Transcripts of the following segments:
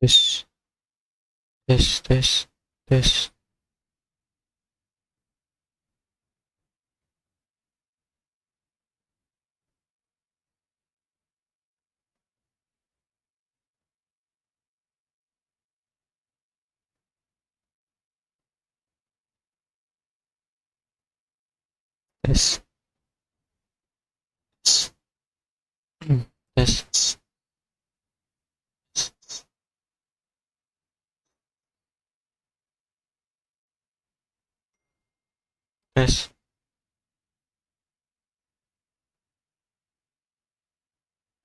tes tes tes tes tes tes tes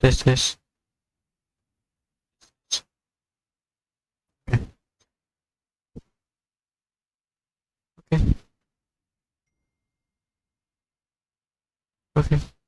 tes tes tes. Oke oke.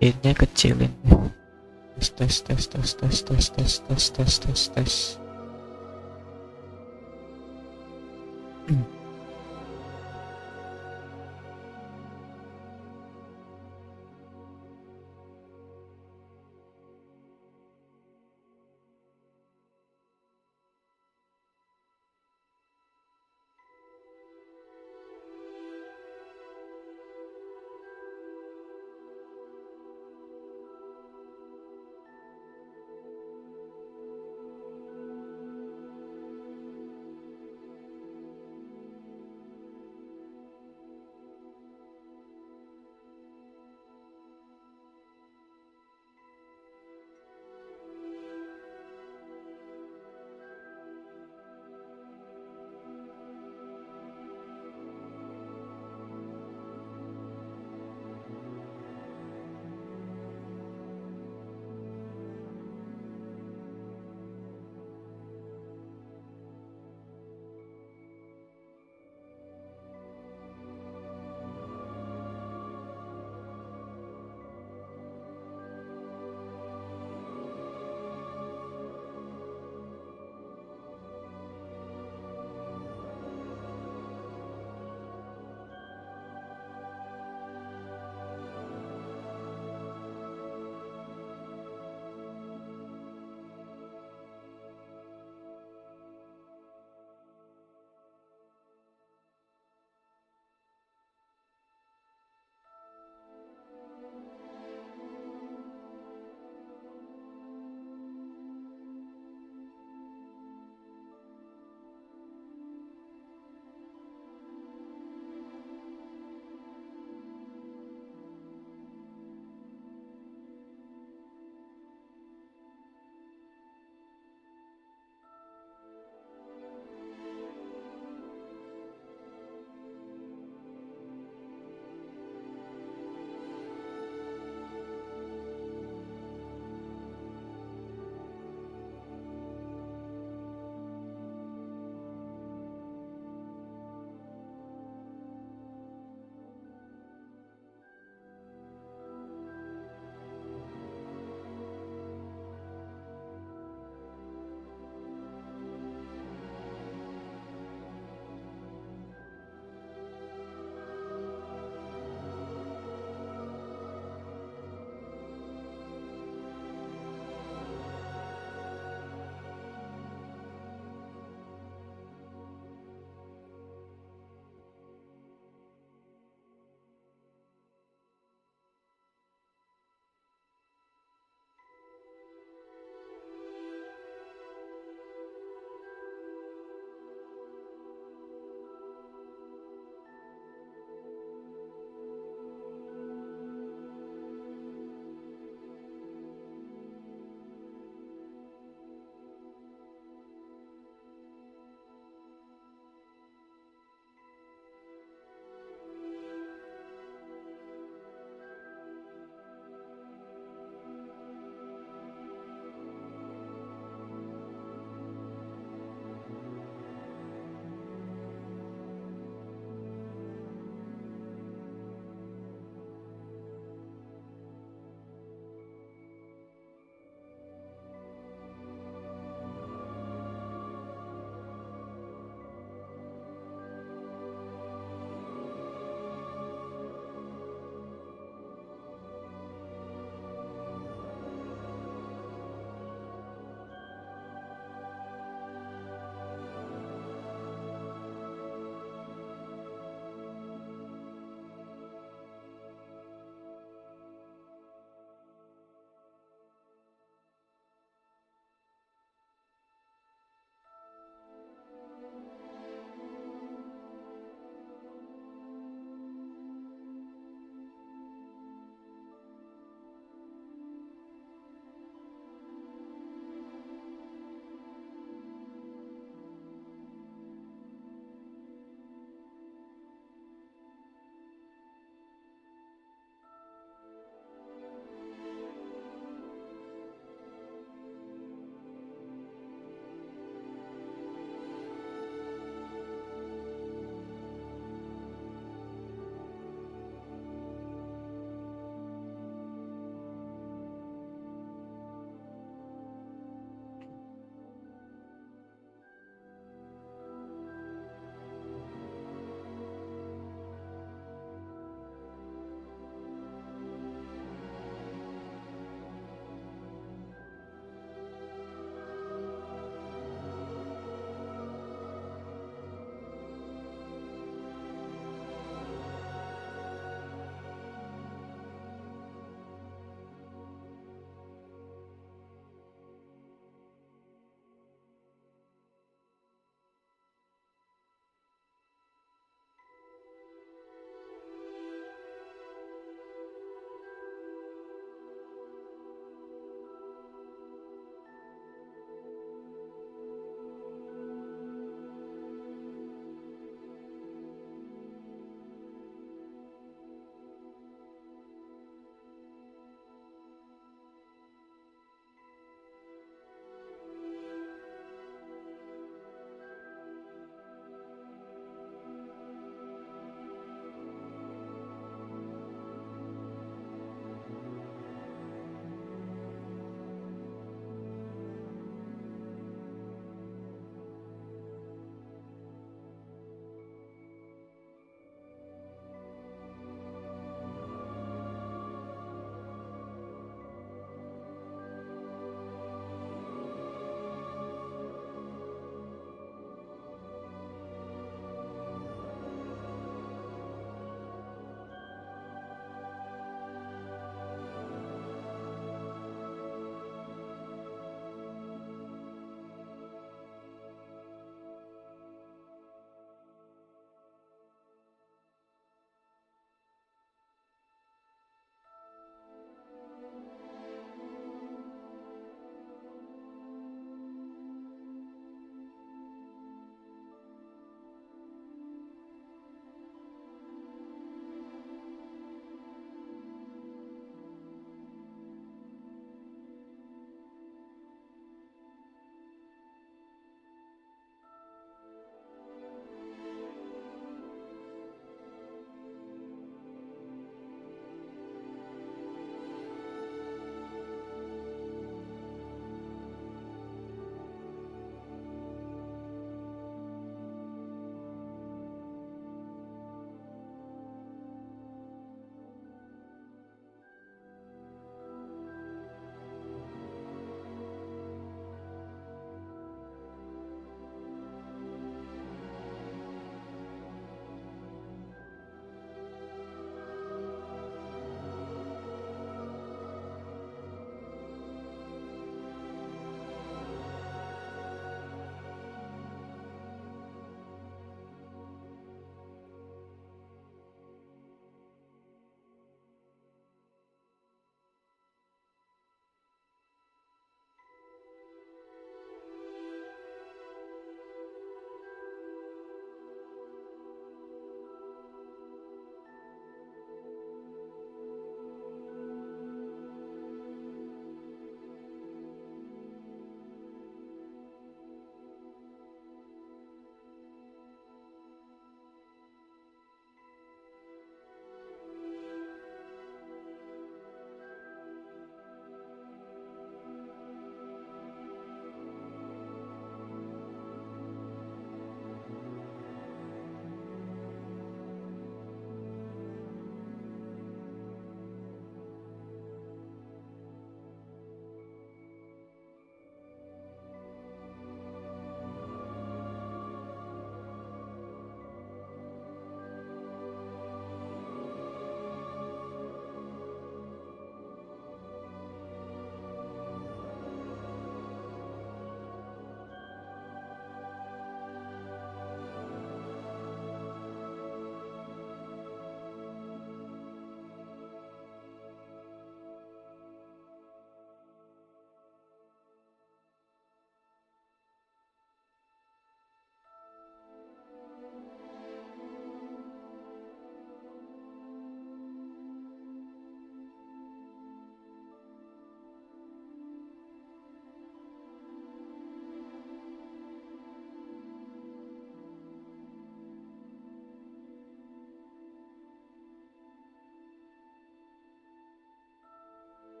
Innya kecilin. Tes tes tes tes tes tes tes tes tes tes tes.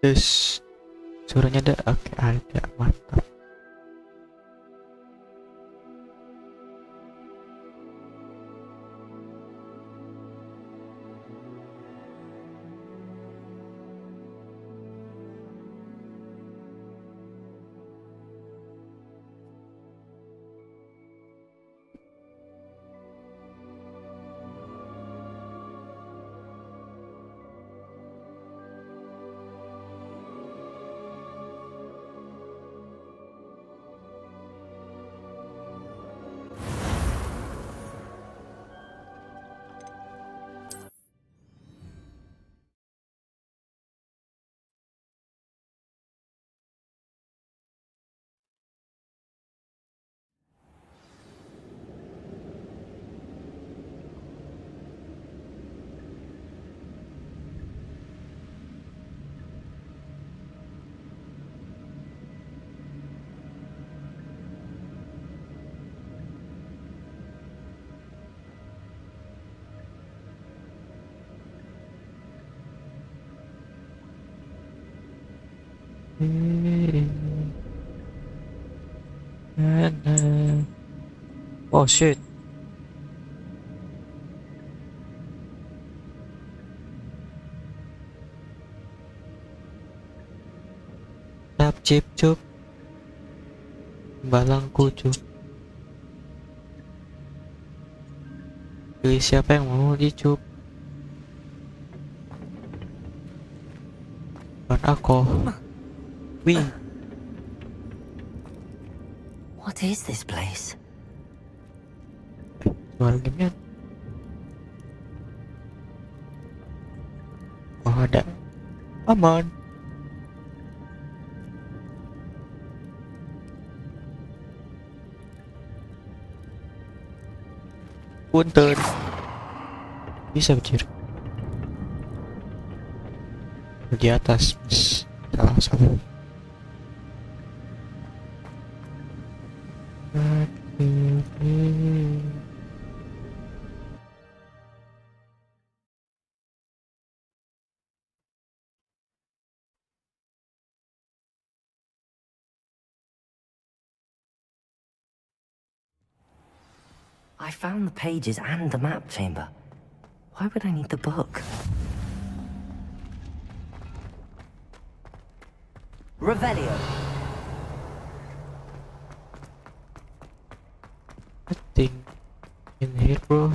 Terus suaranya ada, oke ada, mantap. Oh shit. Tap cip cup. Balangku cup. Pilih siapa yang mau dicup. Bukan aku. Wih. What is this place? Jual gamenya. Oh ada. Aman. Punten. Bisa bicir. Di atas, mas. Salah. I found the pages and the map chamber. Why would I need the book? Revelio. Nothing in here, bro.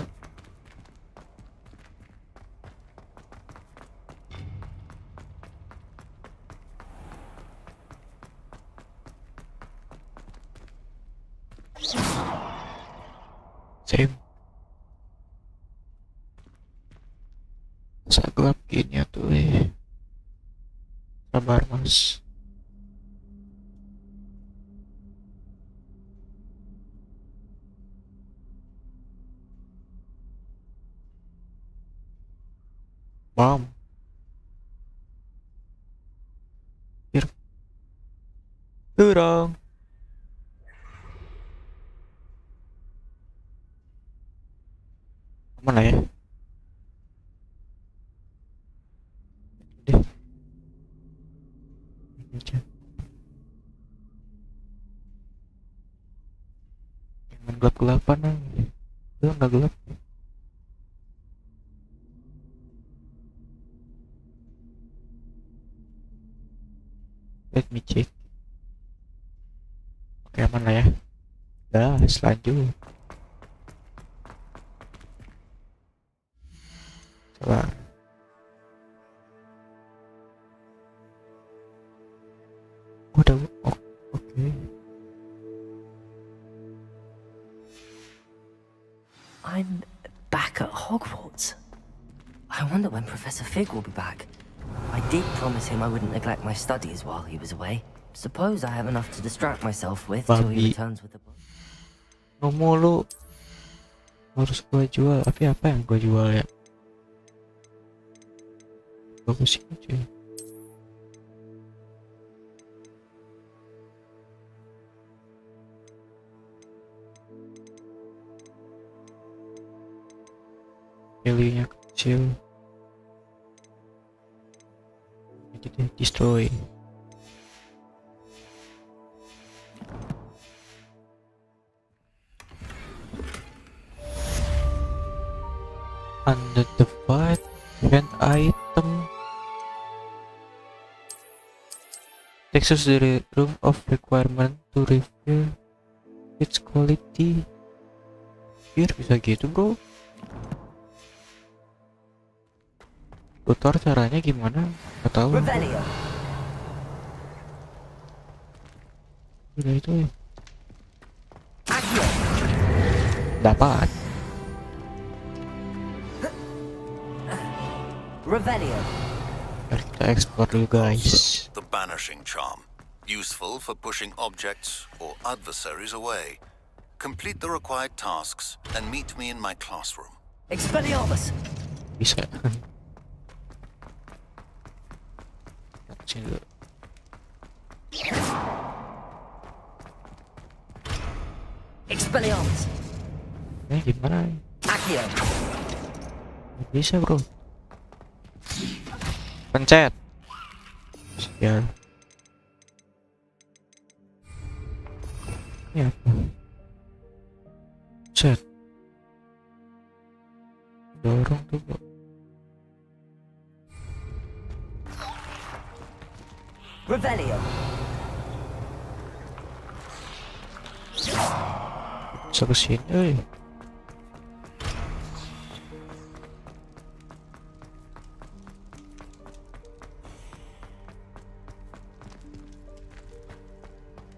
Same. Masa gelap gini ya tuh Sabar mas. Bam. Here. Turang. Mana ya? Deh. Ini aja. Jangan gelap-gelapan lah. Itu nggak gelap. Let me check. Oke aman lah ya. Dah, selanjut. Coba. Udah. Oh, oke. I'm back at Hogwarts. I wonder when Professor Fig will be back. I did promise him I wouldn't neglect my studies while he was away. Suppose I have enough to distract myself with till he returns with the book. Ngomong lu harus gua jual. Tapi apa yang gua jual ya? Bagus aja. Value-nya kecil. Jadi deh, destroy. Under the fight, event item. Texas the room of requirement to review its quality. Biar bisa gitu bro. Tutor caranya gimana? Gak tahu. Revelio. Udah itu ya. Accio. Dapat. Revelio. Biar kita explore dulu guys. The banishing charm, useful for pushing objects or adversaries away. Complete the required tasks and meet me in my classroom. Expelliarmus. Bisa. Sini dulu. Expelliarmus. Gimana? Accio. Nggak bisa bro. Pencet. Ya. Ini apa? Pencet. Dorong tuh bro. Revelio. Bisa kesini.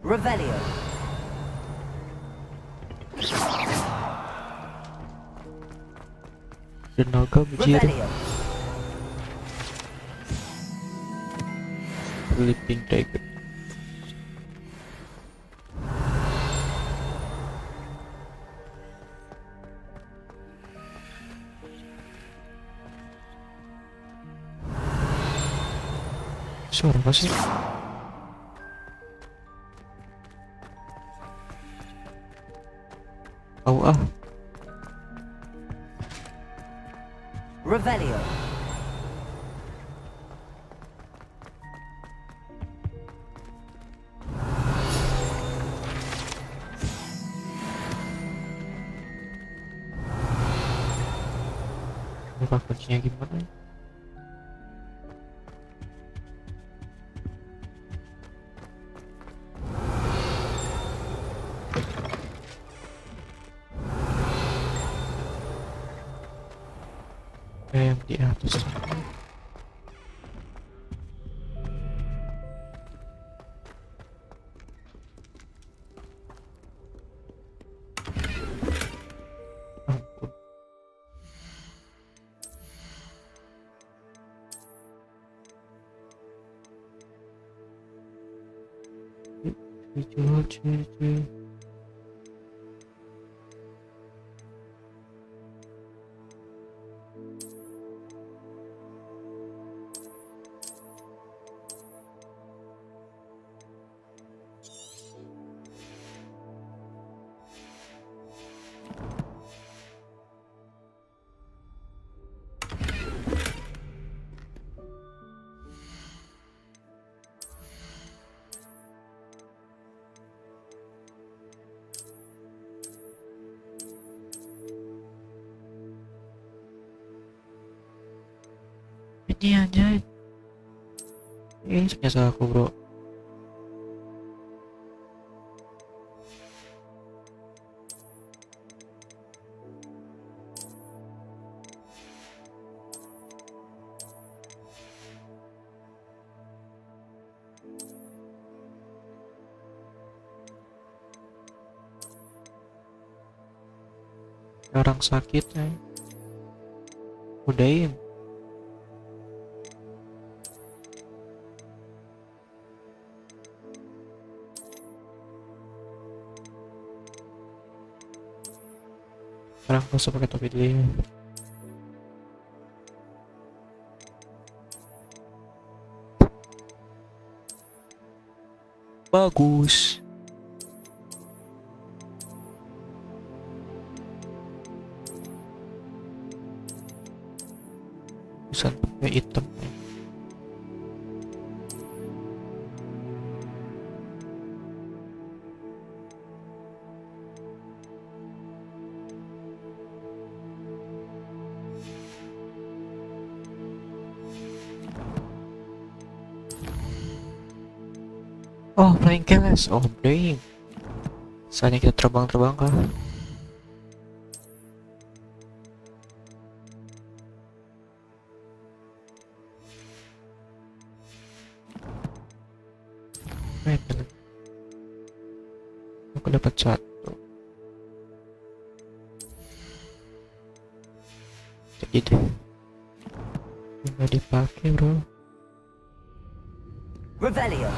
Revelio. Tenaga bejir. Revelio. Sleeping Tiger. Suara apa sih? Tahu ah. Revelio. Buka kuncinya gimana? Yang di atas. Ampun. Dijual cuy. Ini anjay. Ini nyasar aku bro. Orang sakit udahin. Sekarang gak usah pakai topi dulu ya. Bagus. Bisa pakai hitam. Oh, flying class. Oh, brain. Saatnya kita terbang-terbang kah? Baik, aku dapat satu. Jadi deh. Nggak dipakai, bro. Revelio.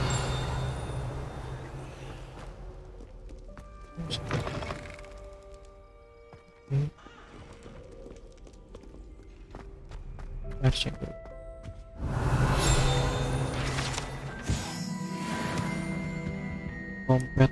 Harusnya dulu. Kompet.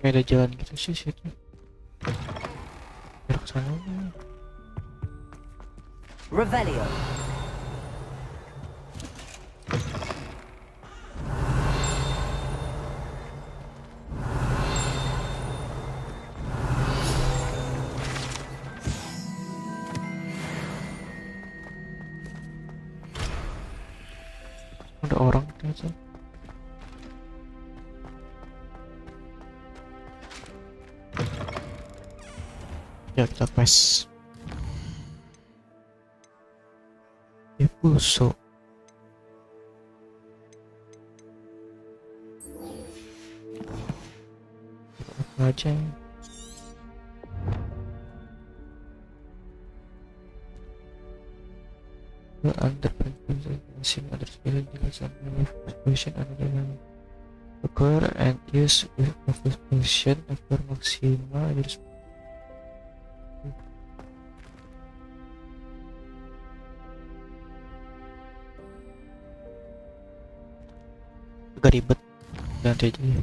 Kayak ada jalan gitu sih situ. Biar kesana. Revelio. Ada orang ternyata. Ya kita quest. Ya pulso. Apa aja ya? Under position other skill deals position another level. Acquire and use of position acquire maximal just agak ribet nanti aja ya.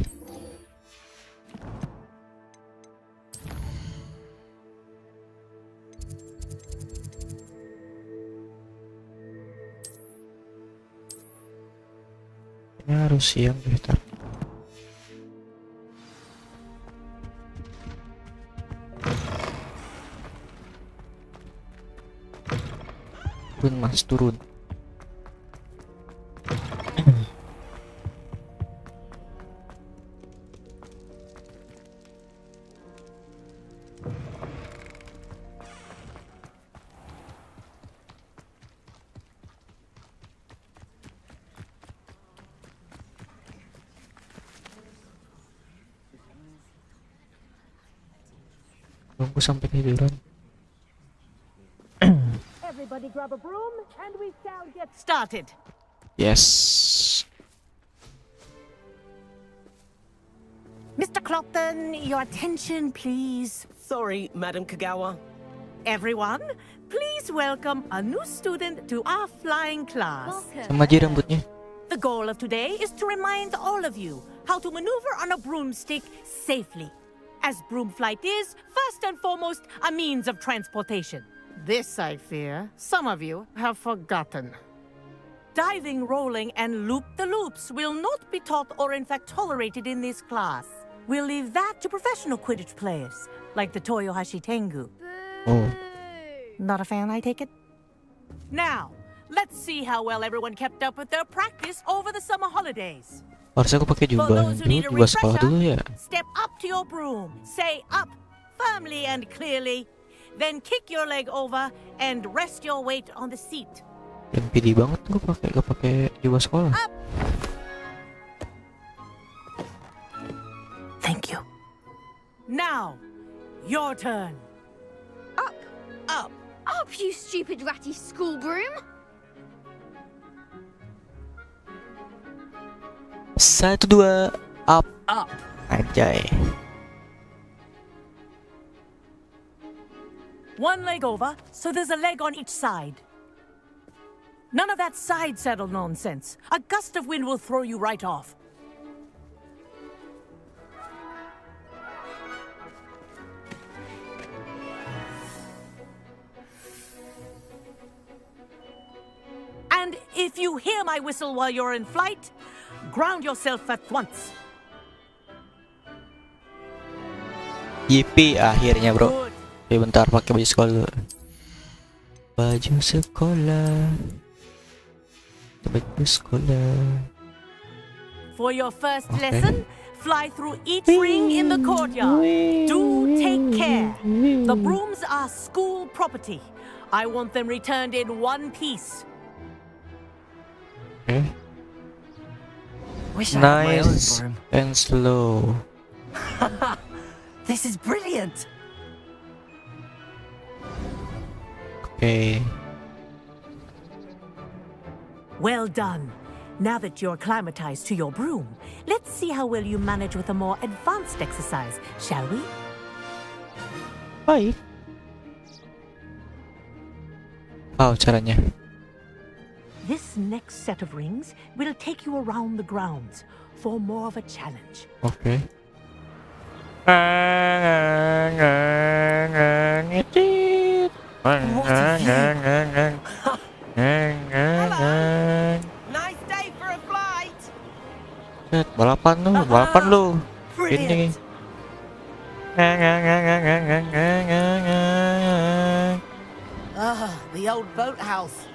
Ini harus siang deh tar. Turun mas, turun. Tunggu sampai tiduran. Everybody grab a broom and we shall get started. Yes. Mr. Clopton, your attention, please. Sorry, Madam Kagawa. Everyone, please welcome a new student to our flying class. Sama aja rambutnya. The goal of today is to remind all of you how to maneuver on a broomstick safely. As broom flight is, first and foremost, a means of transportation. This, I fear, some of you have forgotten. Diving, rolling, and loop-the-loops will not be taught or in fact tolerated in this class. We'll leave that to professional Quidditch players, like the Toyohashi Tengu. Oh. Not a fan, I take it? Now, let's see how well everyone kept up with their practice over the summer holidays. Harusnya aku pakai For jubah those who dulu, need a jubah sekolah dulu ya. step up to your broom, say up firmly and clearly, then kick your leg over and rest your weight on the seat. Yang pede banget gue pakai jubah sekolah. Up. Thank you. Now, your turn. Up, Up. up, you stupid ratty school broom! 1, 2, up. Up. Anjay. One leg over, so there's a leg on each side. None of that side saddle nonsense. A gust of wind will throw you right off. And if you hear my whistle while you're in flight, ground yourself at once. Yippee, akhirnya bro. Good. Oke, bentar pakai baju sekolah dulu. Baju sekolah. Baju sekolah. For your first Okay. lesson, fly through each ring in the courtyard. Do take care. The brooms are school property. I want them returned in one piece. Okay. Wish I had my own Nice broom. and slow. This is brilliant. Okay. Well done. Now that you're acclimatized to your broom, let's see how well you manage with a more advanced exercise, shall we? Baik. Oh, caranya. This next set of rings will take you around the grounds for more of a challenge. Oke. Nice day for a flight. Set, balapan lu. Ini. Brilliant. Ah, the old boathouse.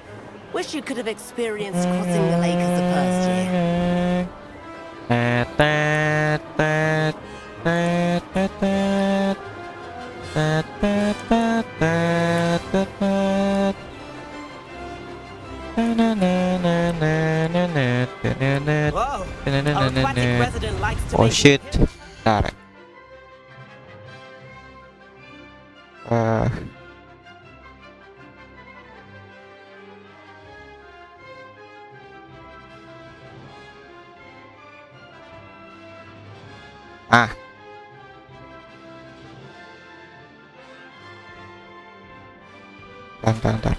Wish you could have experienced crossing the lake as a first year. Whoa, our aquatic resident likes to Oh make shit. it hip. Bentar. Ah. Bentar.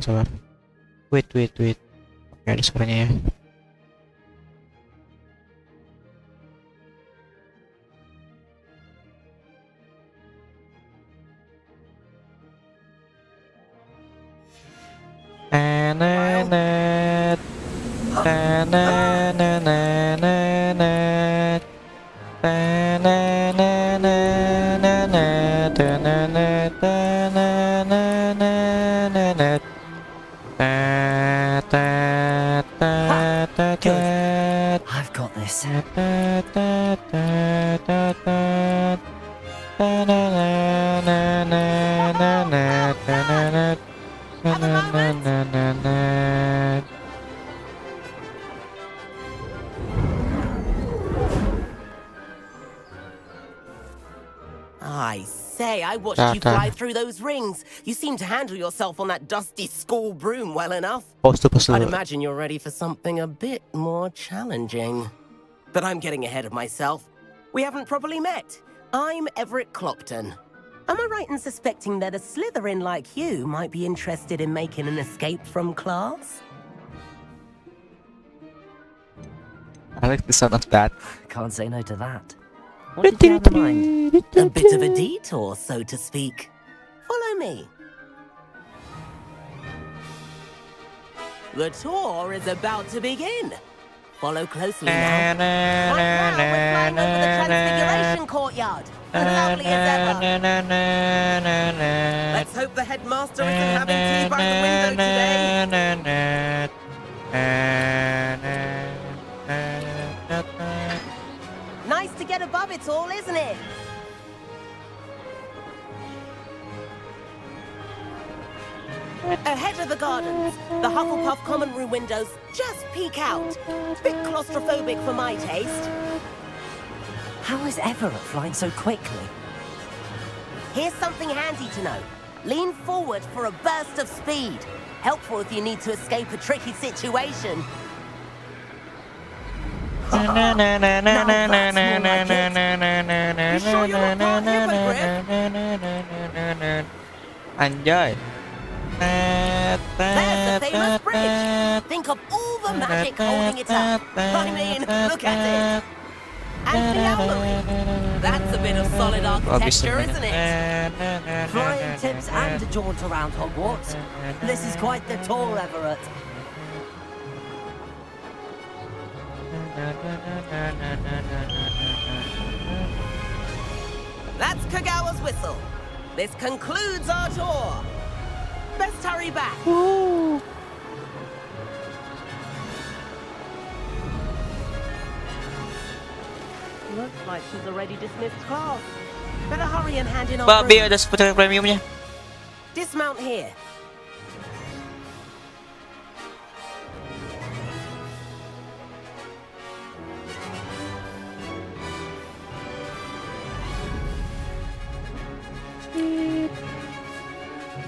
Sabar. Wait. Oke, ada suaranya ya. I've got this. I say, I watched you Tata. fly through those rings. You seem to handle yourself on that dusty school broom well enough. Pause I'd dulu. imagine you're ready for something a bit more challenging. But I'm getting ahead of myself. We haven't properly met. I'm Everett Clopton. Am I right in suspecting that a Slytherin like you might be interested in making an escape from class? I like the sound of that. Can't say no to that. What did you have in mind? A bit of a detour, so to speak. Follow me. The tour is about to begin. Follow closely now. Right now, we're flying over the Transfiguration Courtyard. Lovely as ever. Let's hope the headmaster isn't having tea by the window today. Nice to get above it all, isn't it? Ahead of the gardens, the Hufflepuff common room windows just peek out. Bit claustrophobic for my taste. How is Everett flying so quickly? Here's something handy to know. Lean forward for a burst of speed. Helpful if you need to escape a tricky situation. Now that's more like it. You sure you're not part hypocrite? Anjay. There's the famous bridge. Think of all the magic holding it up. I mean, look at it. And the owlery. That's a bit of solid Obvious architecture, naman. isn't it? Flying tips and a jaunt around Hogwarts. This is quite the tour, Everett. That's Kagawa's whistle. This concludes our tour. Best hurry back. Looks like she's already dismissed class. Better hurry and hand in our Babi, room. ada seputar premiumnya. Dismount here.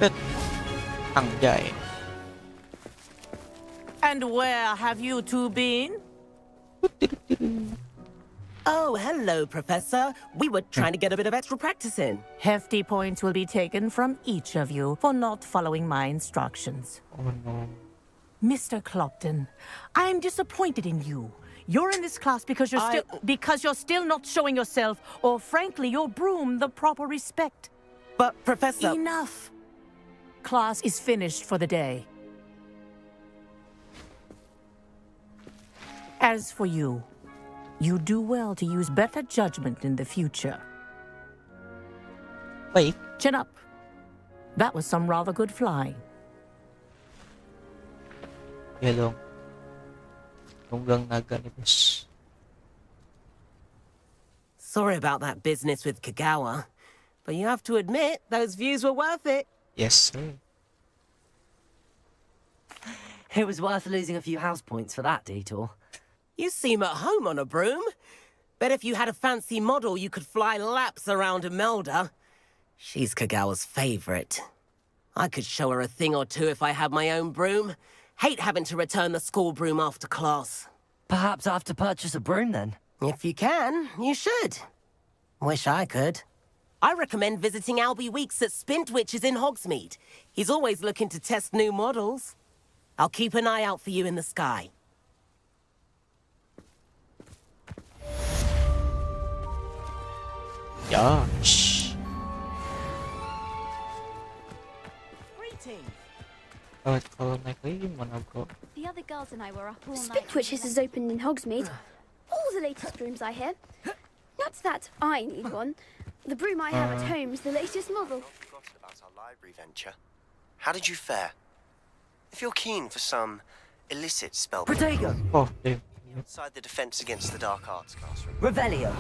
Bet. Anjay. And where have you two been? Oh, hello, Professor. We were trying to get a bit of extra practice in. Hefty points will be taken from each of you for not following my instructions. Oh no. Mr. Clopton, I'm disappointed in you. You're in this class because you're still not showing yourself, or frankly, your broom the proper respect. But, Professor... Enough. Class is finished for the day. As for you, you do well to use better judgment in the future. Baik. Chin up. That was some rather good flying. Ya dong. Tunggang naga ni bos. Sorry about that business with Kagawa, but you have to admit, those views were worth it. Yes, sir. It was worth losing a few house points for that detour. You seem at home on a broom. Bet if you had a fancy model, you could fly laps around Imelda. She's Kagawa's favorite. I could show her a thing or two if I had my own broom. Hate having to return the school broom after class. Perhaps I have to purchase a broom then. If you can, you should. Wish I could. I recommend visiting Albie Weeks at Spintwitches in Hogsmeade. He's always looking to test new models. I'll keep an eye out for you in the sky. Gosh. Greetings. Kalau naik lagi gimana bro? The other girls and I were up all night. Spintwitches has opened in Hogsmeade. All the latest brooms, I hear. Not that I need one. The broom I have at home is the latest model. Forgotten about our library venture. How did you fare? If you're keen for some illicit spell Protego! Oh, damn. outside the Defense Against the Dark Arts classroom. Revelio!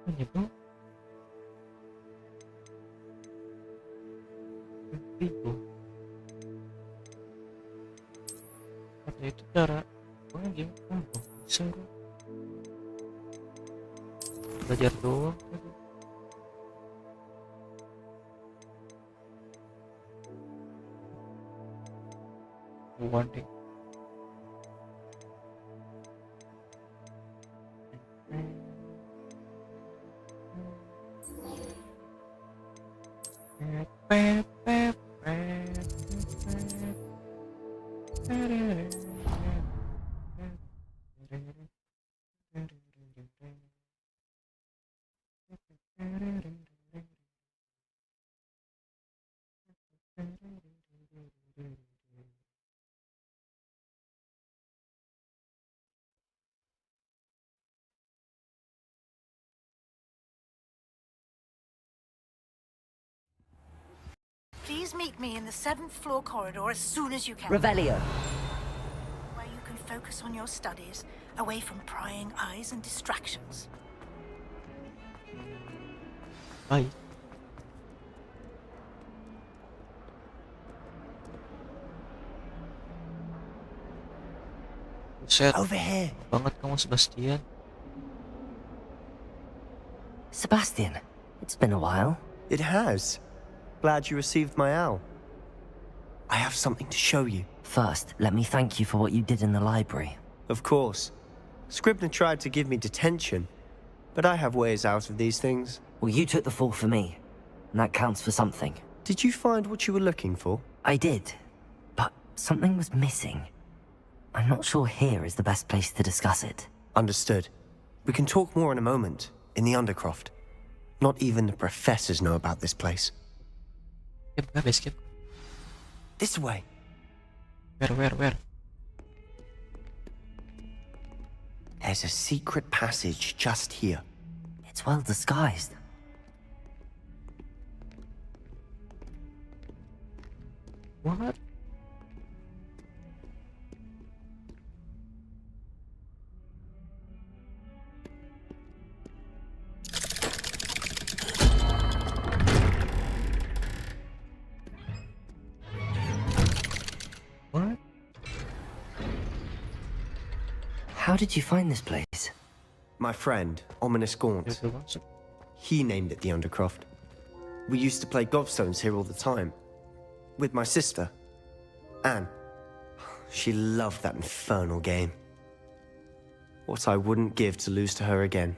Ini bro. Ribu. Apa itu cara? Pokoknya game apa? Bisa bro. Belajar doang. One thing. Please meet me in the 7th floor corridor as soon as you can. Revelio! Where you can focus on your studies, away from prying eyes and distractions. Ay. Buset, Over here. banget kamu Sebastian. Sebastian, it's been a while. It has. Glad you received my owl. I have something to show you. First, let me thank you for what you did in the library. Of course. Scribner tried to give me detention, but I have ways out of these things. Well, you took the fall for me, and that counts for something. Did you find what you were looking for? I did, but something was missing. I'm not sure here is the best place to discuss it. Understood. We can talk more in a moment, in the Undercroft. Not even the professors know about this place. Skip. This way. Where? There's a secret passage just here. It's well disguised. What? What? How did you find this place? My friend, Ominous Gaunt. He named it the Undercroft. We used to play gobstones here all the time. With my sister, Anne. She loved that infernal game. What I wouldn't give to lose to her again.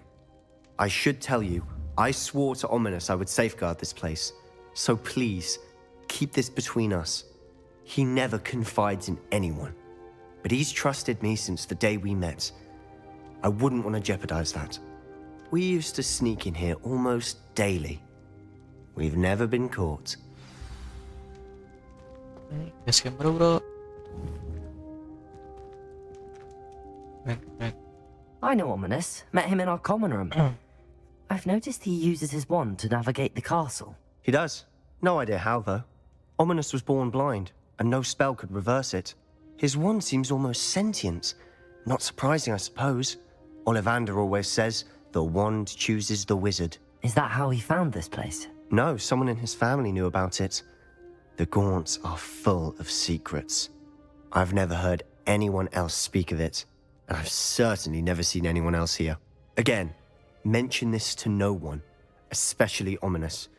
I should tell you, I swore to Ominous I would safeguard this place. So please, keep this between us. He never confides in anyone. But he's trusted me since the day we met. I wouldn't want to jeopardize that. We used to sneak in here almost daily. We've never been caught. Basecamp bro. Man. I know Ominous. Met him in our common room. I've noticed he uses his wand to navigate the castle. He does. No idea how, though. Ominous was born blind, and no spell could reverse it. His wand seems almost sentient. Not surprising, I suppose. Ollivander always says, the wand chooses the wizard. Is that how he found this place? No, someone in his family knew about it. The Gaunts are full of secrets. I've never heard anyone else speak of it, and I've certainly never seen anyone else here. Again, mention this to no one, especially Ominous.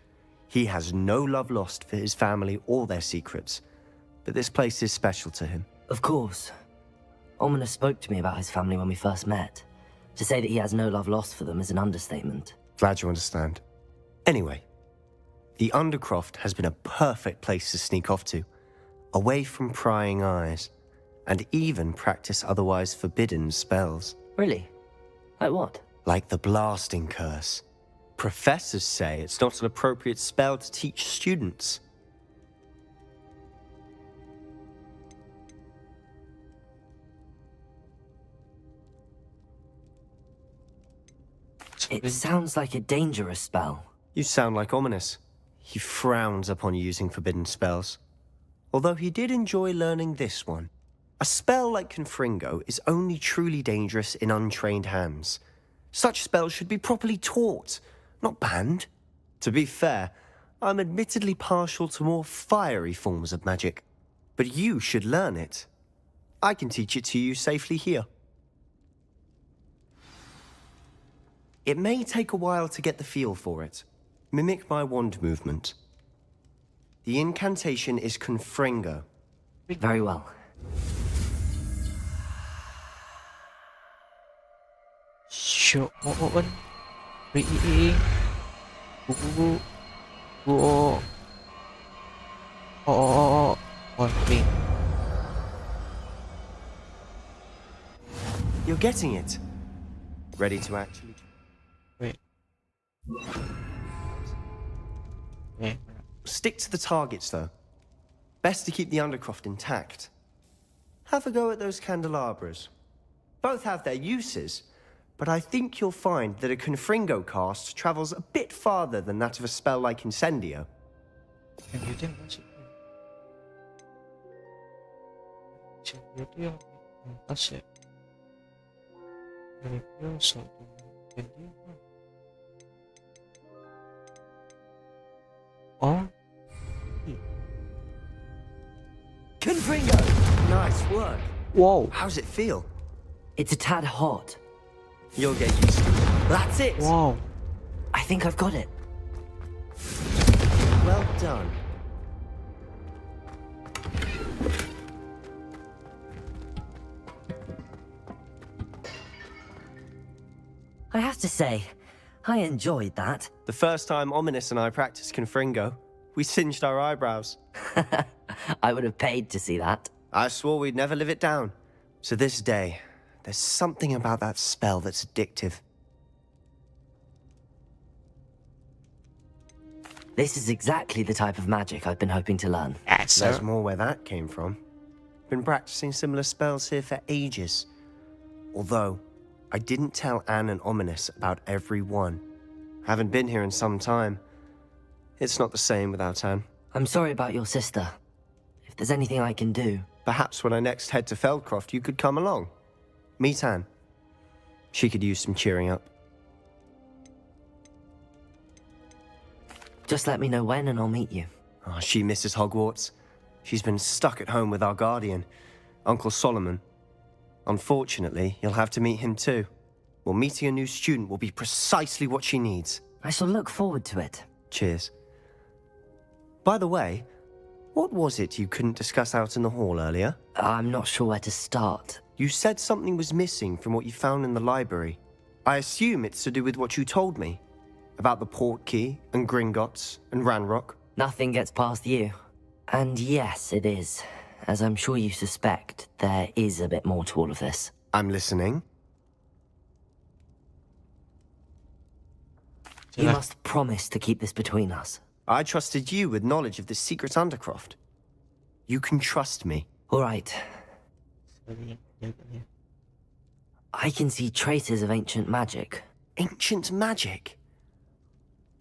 He has no love lost for his family or their secrets, but this place is special to him. Of course. Ominous spoke to me about his family when we first met. To say that he has no love lost for them is an understatement. Glad you understand. Anyway, the Undercroft has been a perfect place to sneak off to, away from prying eyes, and even practice otherwise forbidden spells. Really? Like what? Like the blasting curse. Professors say it's not an appropriate spell to teach students. It sounds like a dangerous spell. You sound like Ominous. He frowns upon using forbidden spells. Although he did enjoy learning this one. A spell like Confringo is only truly dangerous in untrained hands. Such spells should be properly taught, not banned. To be fair, I'm admittedly partial to more fiery forms of magic. But you should learn it. I can teach it to you safely here. It may take a while to get the feel for it. Mimic my wand movement. The incantation is Confringo. Very well. Sure. What? You're getting it. Ready to actually... Wait. Yeah. Stick to the targets, though. Best to keep the Undercroft intact. Have a go at those candelabras. Both have their uses, but I think you'll find that a Confringo cast travels a bit farther than that of a spell like Incendio. Oh. Confringo! Nice work. Whoa. How's it feel? It's a tad hot. You'll get used to it. That's it! Wow. I think I've got it. Well done. I have to say, I enjoyed that. The first time Ominous and I practiced Confringo, We singed our eyebrows. I would have paid to see that. I swore we'd never live it down. To this day, there's something about that spell that's addictive. This is exactly the type of magic I've been hoping to learn. There's more where that came from. Been practicing similar spells here for ages. Although, I didn't tell Anne and Ominous about every one. Haven't been here in some time. It's not the same without Anne. I'm sorry about your sister. If there's anything I can do... Perhaps when I next head to Feldcroft, you could come along. Meet Anne. She could use some cheering up. Just let me know when and I'll meet you. Oh, she misses Hogwarts. She's been stuck at home with our guardian, Uncle Solomon. Unfortunately, you'll have to meet him too. Well, meeting a new student will be precisely what she needs. I shall look forward to it. Cheers. By the way, what was it you couldn't discuss out in the hall earlier? I'm not sure where to start. You said something was missing from what you found in the library. I assume it's to do with what you told me. About the Portkey, and Gringotts, and Ranrock. Nothing gets past you. And yes, it is. As I'm sure you suspect, there is a bit more to all of this. I'm listening. You must promise to keep this between us. I trusted you with knowledge of the secret Undercroft. You can trust me. All right. I can see traces of ancient magic. Ancient magic?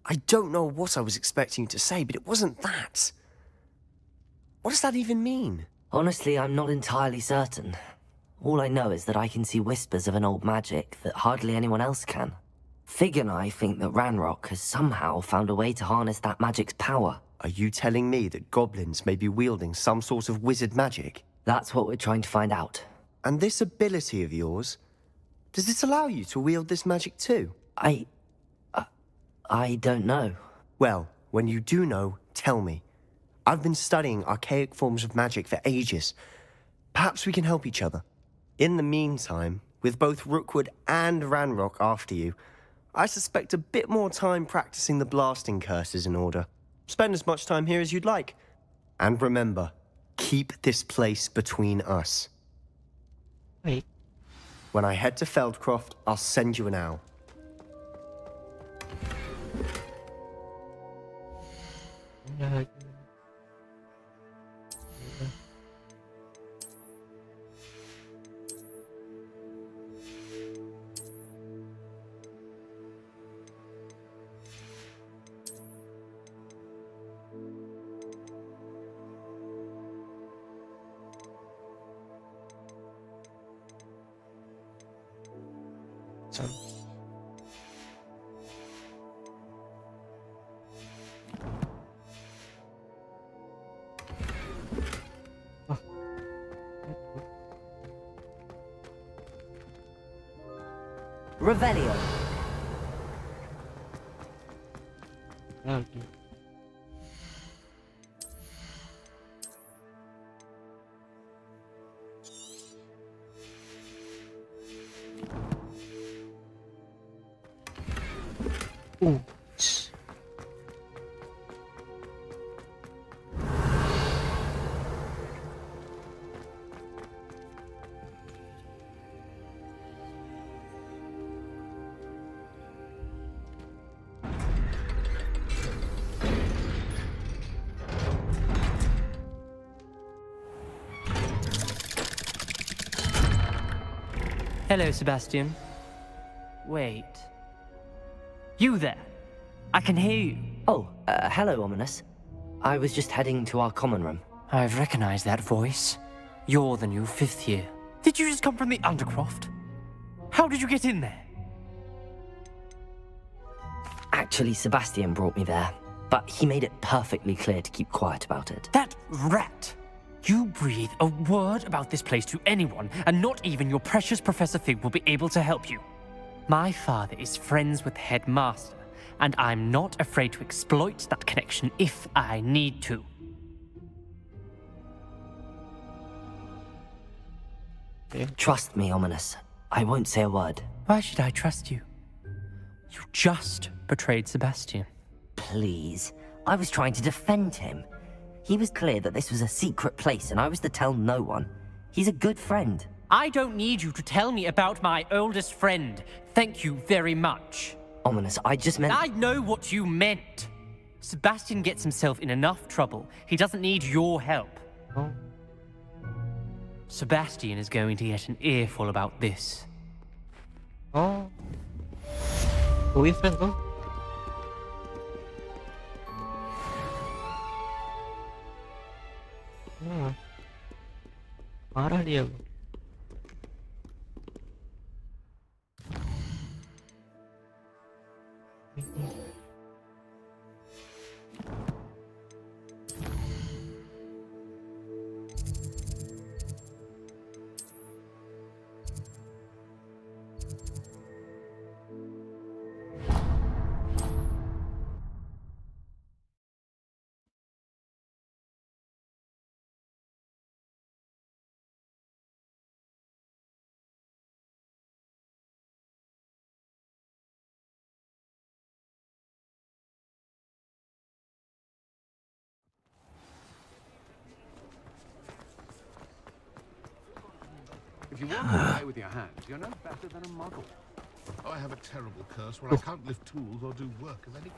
I don't know what I was expecting you to say, but it wasn't that. What does that even mean? Honestly, I'm not entirely certain. All I know is that I can see whispers of an old magic that hardly anyone else can. Fig and I think that Ranrock has somehow found a way to harness that magic's power. Are you telling me that goblins may be wielding some sort of wizard magic? That's what we're trying to find out. And this ability of yours, does it allow you to wield this magic too? I don't know. Well, when you do know, tell me. I've been studying archaic forms of magic for ages. Perhaps we can help each other. In the meantime, with both Rookwood and Ranrock after you, I suspect a bit more time practicing the blasting curses in order. Spend as much time here as you'd like. And remember, keep this place between us. Wait. When I head to Feldcroft, I'll send you an owl. So. Revelio. Lagi. Oops. Hello, Sebastian. Wait. You there? I can hear you. Oh, hello, Ominous. I was just heading to our common room. I've recognized that voice. You're the new 5th year. Did you just come from the Undercroft? How did you get in there? Actually, Sebastian brought me there, but he made it perfectly clear to keep quiet about it. That rat! You breathe a word about this place to anyone, and not even your precious Professor Fig will be able to help you. My father is friends with the headmaster, and I'm not afraid to exploit that connection if I need to. Trust me, Ominous. I won't say a word. Why should I trust you? You just betrayed Sebastian. Please. I was trying to defend him. He was clear that this was a secret place and I was to tell no one. He's a good friend. I don't need you to tell me about my oldest friend. Thank you very much. Ominous, I just meant... I know what you meant. Sebastian gets himself in enough trouble. He doesn't need your help. Oh. Sebastian is going to get an earful about this. Oh. Boyfriend tuh. Marah dia, bro. If you want to play with your hands, you're no better than a model. I have a terrible curse where I can't lift tools or do work of any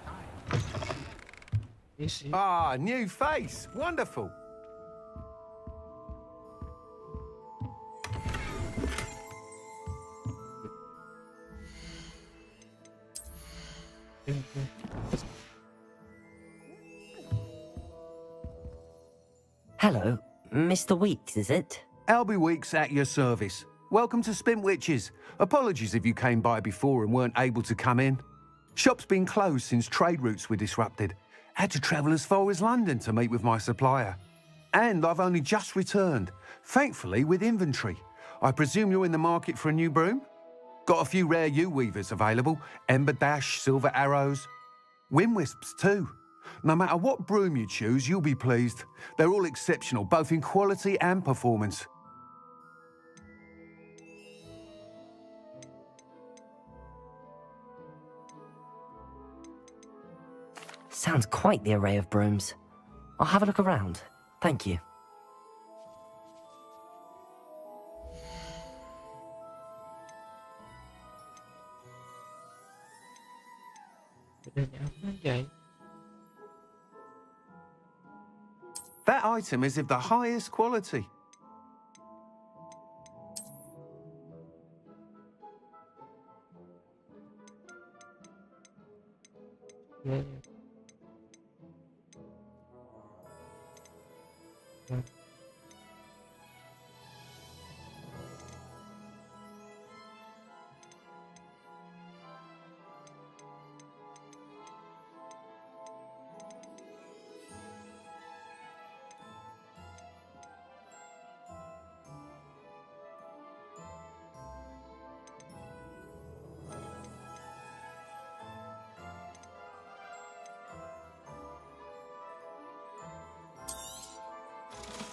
kind. Ah, new face. Wonderful. Hello, Mr. Weeks, is it? Albie Weeks at your service. Welcome to Spintwitches. Apologies if you came by before and weren't able to come in. Shop's been closed since trade routes were disrupted. Had to travel as far as London to meet with my supplier. And I've only just returned, thankfully with inventory. I presume you're in the market for a new broom? Got a few rare U-weavers available. Ember Dash, Silver Arrows. Wind Wisps too. No matter what broom you choose, you'll be pleased. They're all exceptional, both in quality and performance. Sounds quite the array of brooms. I'll have a look around. Thank you. That item is of the highest quality. Yeah.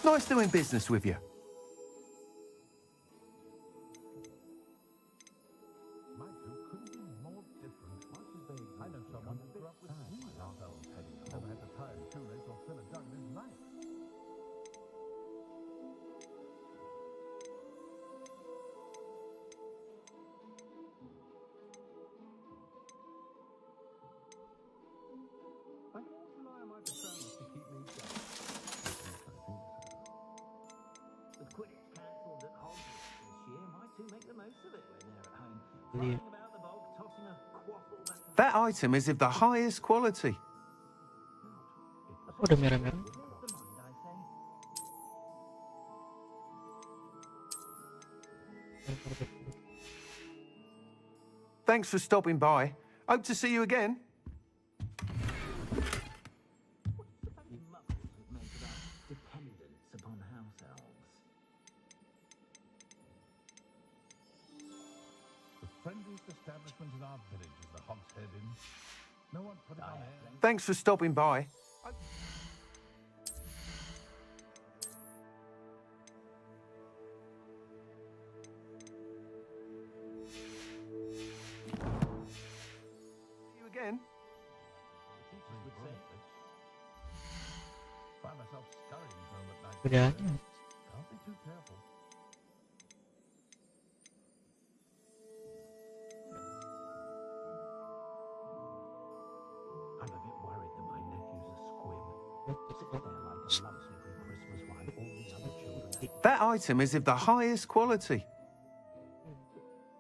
Nice doing business with you. That item is of the highest quality. Oh, udah merah-merah. Thanks for stopping by. Hope to see you again. Thanks for stopping by. See you again. Kudaannya. I'm a bit worried that my nephew's a squib. Sits there like a lump every Christmas while all the other children... That item is of the highest quality.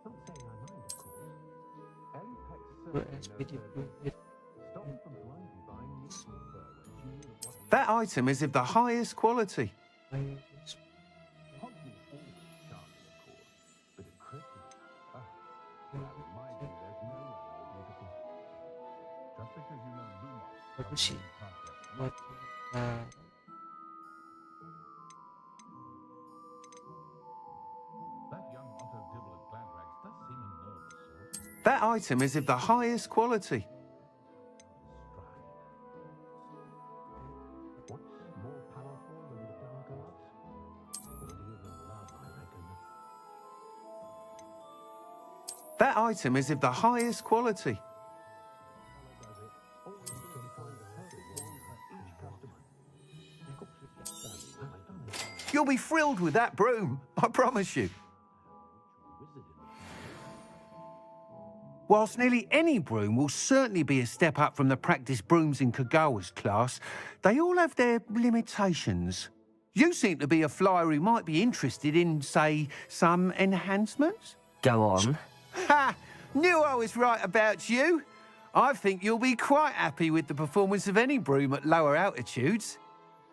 Not saying I mind, of course. Ellie Peck's SPD Stop from blindly buying useful fur when she knew it wasn't... That item is of the highest quality. Hogsmeade always charming, of course, but at Christmas, that reminds me there's no one more beautiful. Just because you know Lumos bagus sih buat That young Otto Dibble at Gladrax does seem a nervous sort. That item is of the highest quality. What's more powerful than the dark arts? The idea of love, I reckon. That item is of the highest quality. You'll be thrilled with that broom, I promise you. Whilst nearly any broom will certainly be a step up from the practice brooms in Kagawa's class, they all have their limitations. You seem to be a flyer who might be interested in, say, some enhancements? Go on. Ha! Knew I was right about you. I think you'll be quite happy with the performance of any broom at lower altitudes.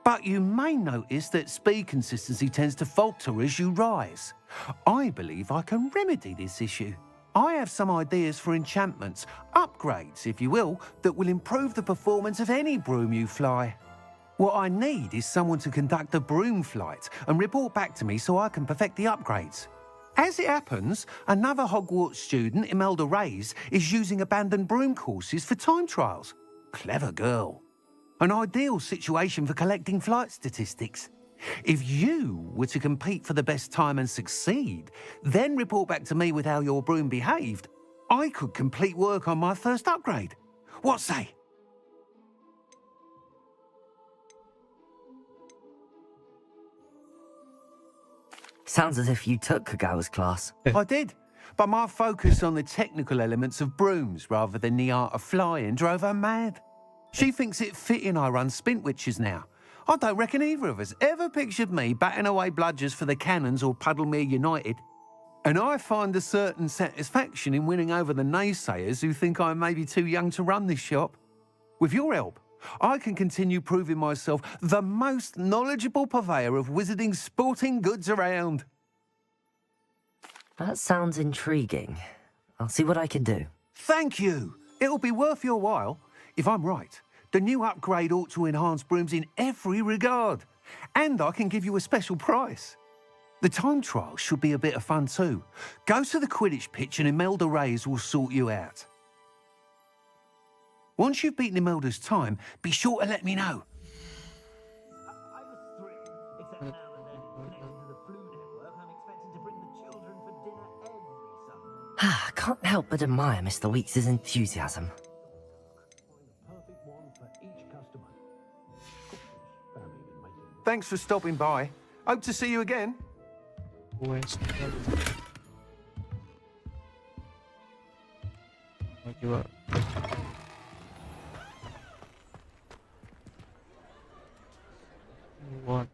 But you may notice that speed consistency tends to falter as you rise. I believe I can remedy this issue. I have some ideas for enchantments, upgrades, if you will, that will improve the performance of any broom you fly. What I need is someone to conduct a broom flight and report back to me so I can perfect the upgrades. As it happens, another Hogwarts student, Imelda Reyes, is using abandoned broom courses for time trials. Clever girl. An ideal situation for collecting flight statistics. If you were to compete for the best time and succeed, then report back to me with how your broom behaved, I could complete work on my first upgrade. What say? Sounds as if you took Kagawa's class. I did, but my focus on the technical elements of brooms rather than the art of flying drove her mad. She thinks it fitting I run Spintwitches now. I don't reckon either of us ever pictured me batting away bludgers for the Cannons or Puddlemere United. And I find a certain satisfaction in winning over the naysayers who think I'm maybe too young to run this shop. With your help, I can continue proving myself the most knowledgeable purveyor of wizarding sporting goods around. That sounds intriguing. I'll see what I can do. Thank you. It'll be worth your while. If I'm right, the new upgrade ought to enhance brooms in every regard. And I can give you a special price. The time trial should be a bit of fun too. Go to the Quidditch pitch and Imelda Reyes will sort you out. Once you've beaten Imelda's time, be sure to let me know. I was thrilled, except now that they're connected to the flu network, I'm expected to bring the children for dinner every Sunday. I can't help but admire Mr. Weeks' enthusiasm. Thanks for stopping by. Hope to see you again. west juga one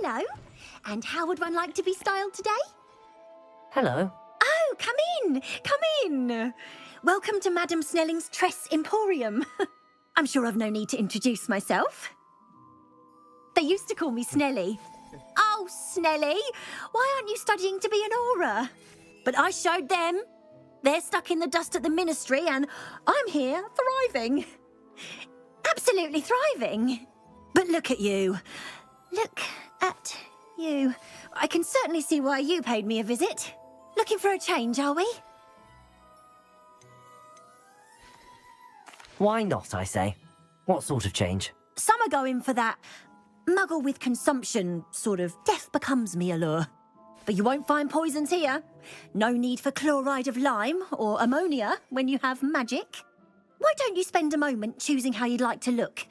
Hello. And how would one like to be styled today? Hello. Oh, come in. Come in. Welcome to Madame Snelling's Tress Emporium. I'm sure I've no need to introduce myself. They used to call me Snelly. Oh, Snelly, why aren't you studying to be an aura? But I showed them. They're stuck in the dust at the ministry, and I'm here thriving. Absolutely thriving. But look at you. Look at you. I can certainly see why you paid me a visit. Looking for a change, are we? Why not, I say? What sort of change? Some are going for that muggle with consumption, sort of death becomes me allure. But you won't find poisons here. No need for chloride of lime or ammonia when you have magic. Why don't you spend a moment choosing how you'd like to look?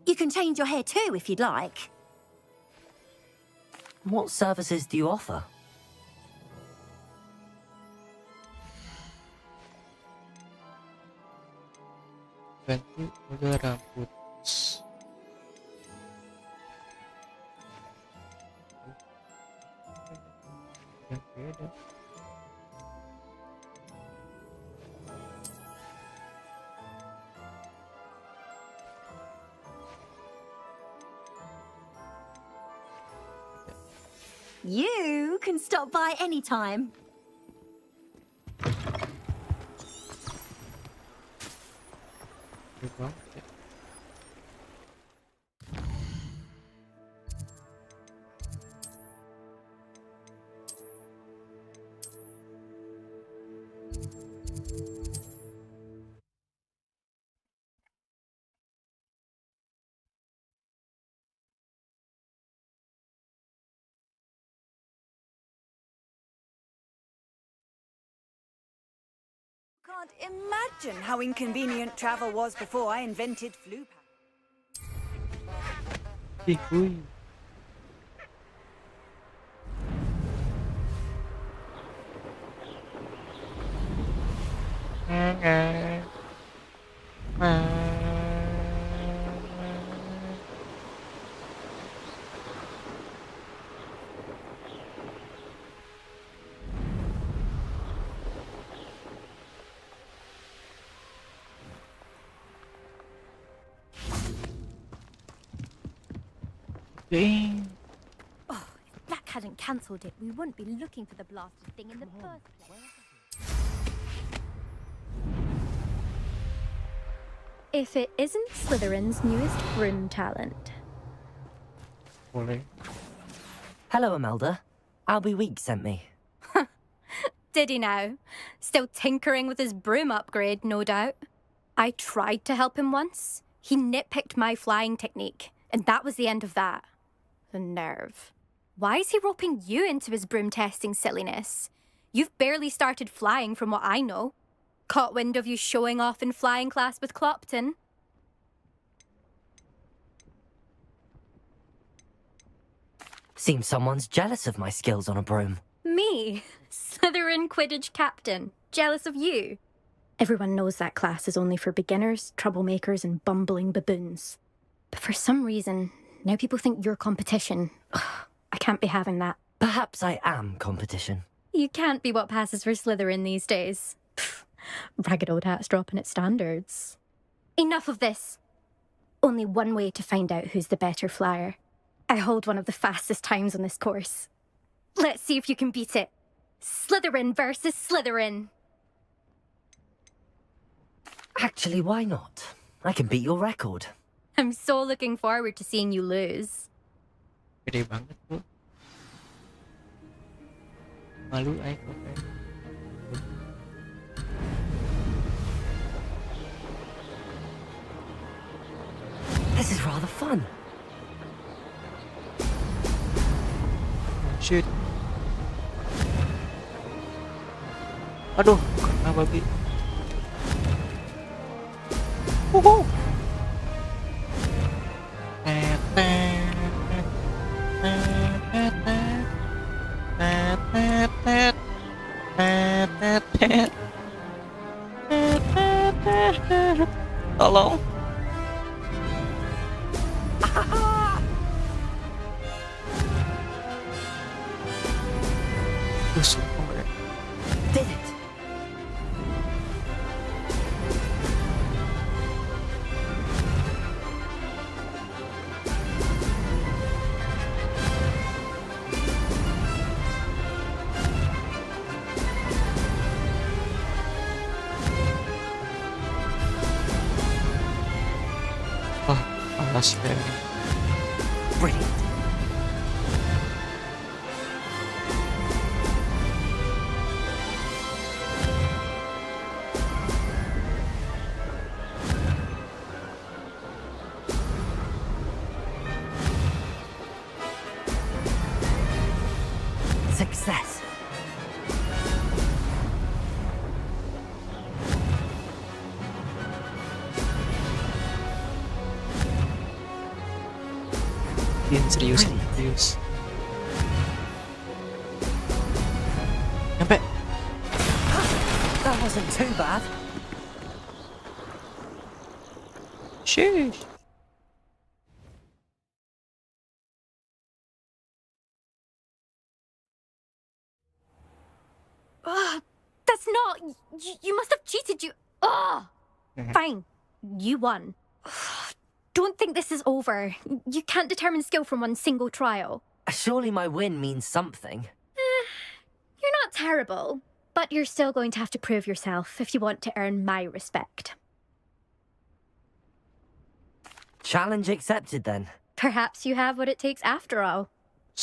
You can change your hair too if you'd like. What services do you offer? Ganti model rambut. Yang beda. You can stop by anytime. Terbang. Can't imagine how inconvenient travel was before I invented flu. Hui. Dang. Oh, if Black hadn't cancelled it, we wouldn't be looking for the blasted thing in the first place. If it isn't Slytherin's newest broom talent. Boleh. Hello, Imelda. Albie Weeks sent me. Did he now? Still tinkering with his broom upgrade, no doubt. I tried to help him once. He nitpicked my flying technique, and that was the end of that. The nerve. Why is he roping you into his broom testing silliness? You've barely started flying from what I know. Caught wind of you showing off in flying class with Clopton. Seems someone's jealous of my skills on a broom. Me? Slytherin Quidditch captain. Jealous of you? Everyone knows that class is only for beginners, troublemakers, and bumbling baboons. But for some reason, now people think you're competition. Ugh, I can't be having that. Perhaps I am competition. You can't be what passes for Slytherin these days. Pfft, ragged old hat's dropping its standards. Enough of this. Only one way to find out who's the better flyer. I hold one of the fastest times on this course. Let's see if you can beat it. Slytherin versus Slytherin. Actually, why not? I can beat your record. I'm so looking forward to seeing you lose. Gede banget, Bu. Malu aing kok. This is rather fun. Shit. Aduh, kena babi. Woohoo! Tolong. Did it? Oh, alas keren. Brilliant. Success. Yun, serius. Serius. Nyampe. That wasn't too bad. Sheesh. That's not. You must have cheated. Fine. You won. Don't think this is over. You can't determine skill from one single trial. Surely my win means something. You're not terrible, but you're still going to have to prove yourself if you want to earn my respect. Challenge accepted then. Perhaps you have what it takes after all.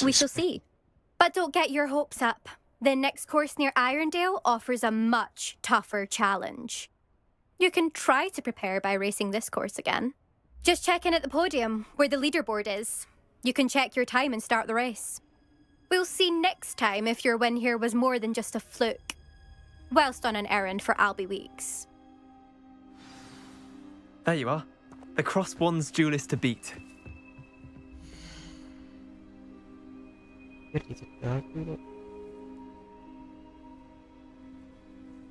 We shall see. But don't get your hopes up. The next course near Irondale offers a much tougher challenge. You can try to prepare by racing this course again. Just check in at the podium, where the leaderboard is. You can check your time and start the race. We'll see next time if your win here was more than just a fluke. Whilst on an errand for Albie Weeks. There you are. The Cross Wands duelist to beat.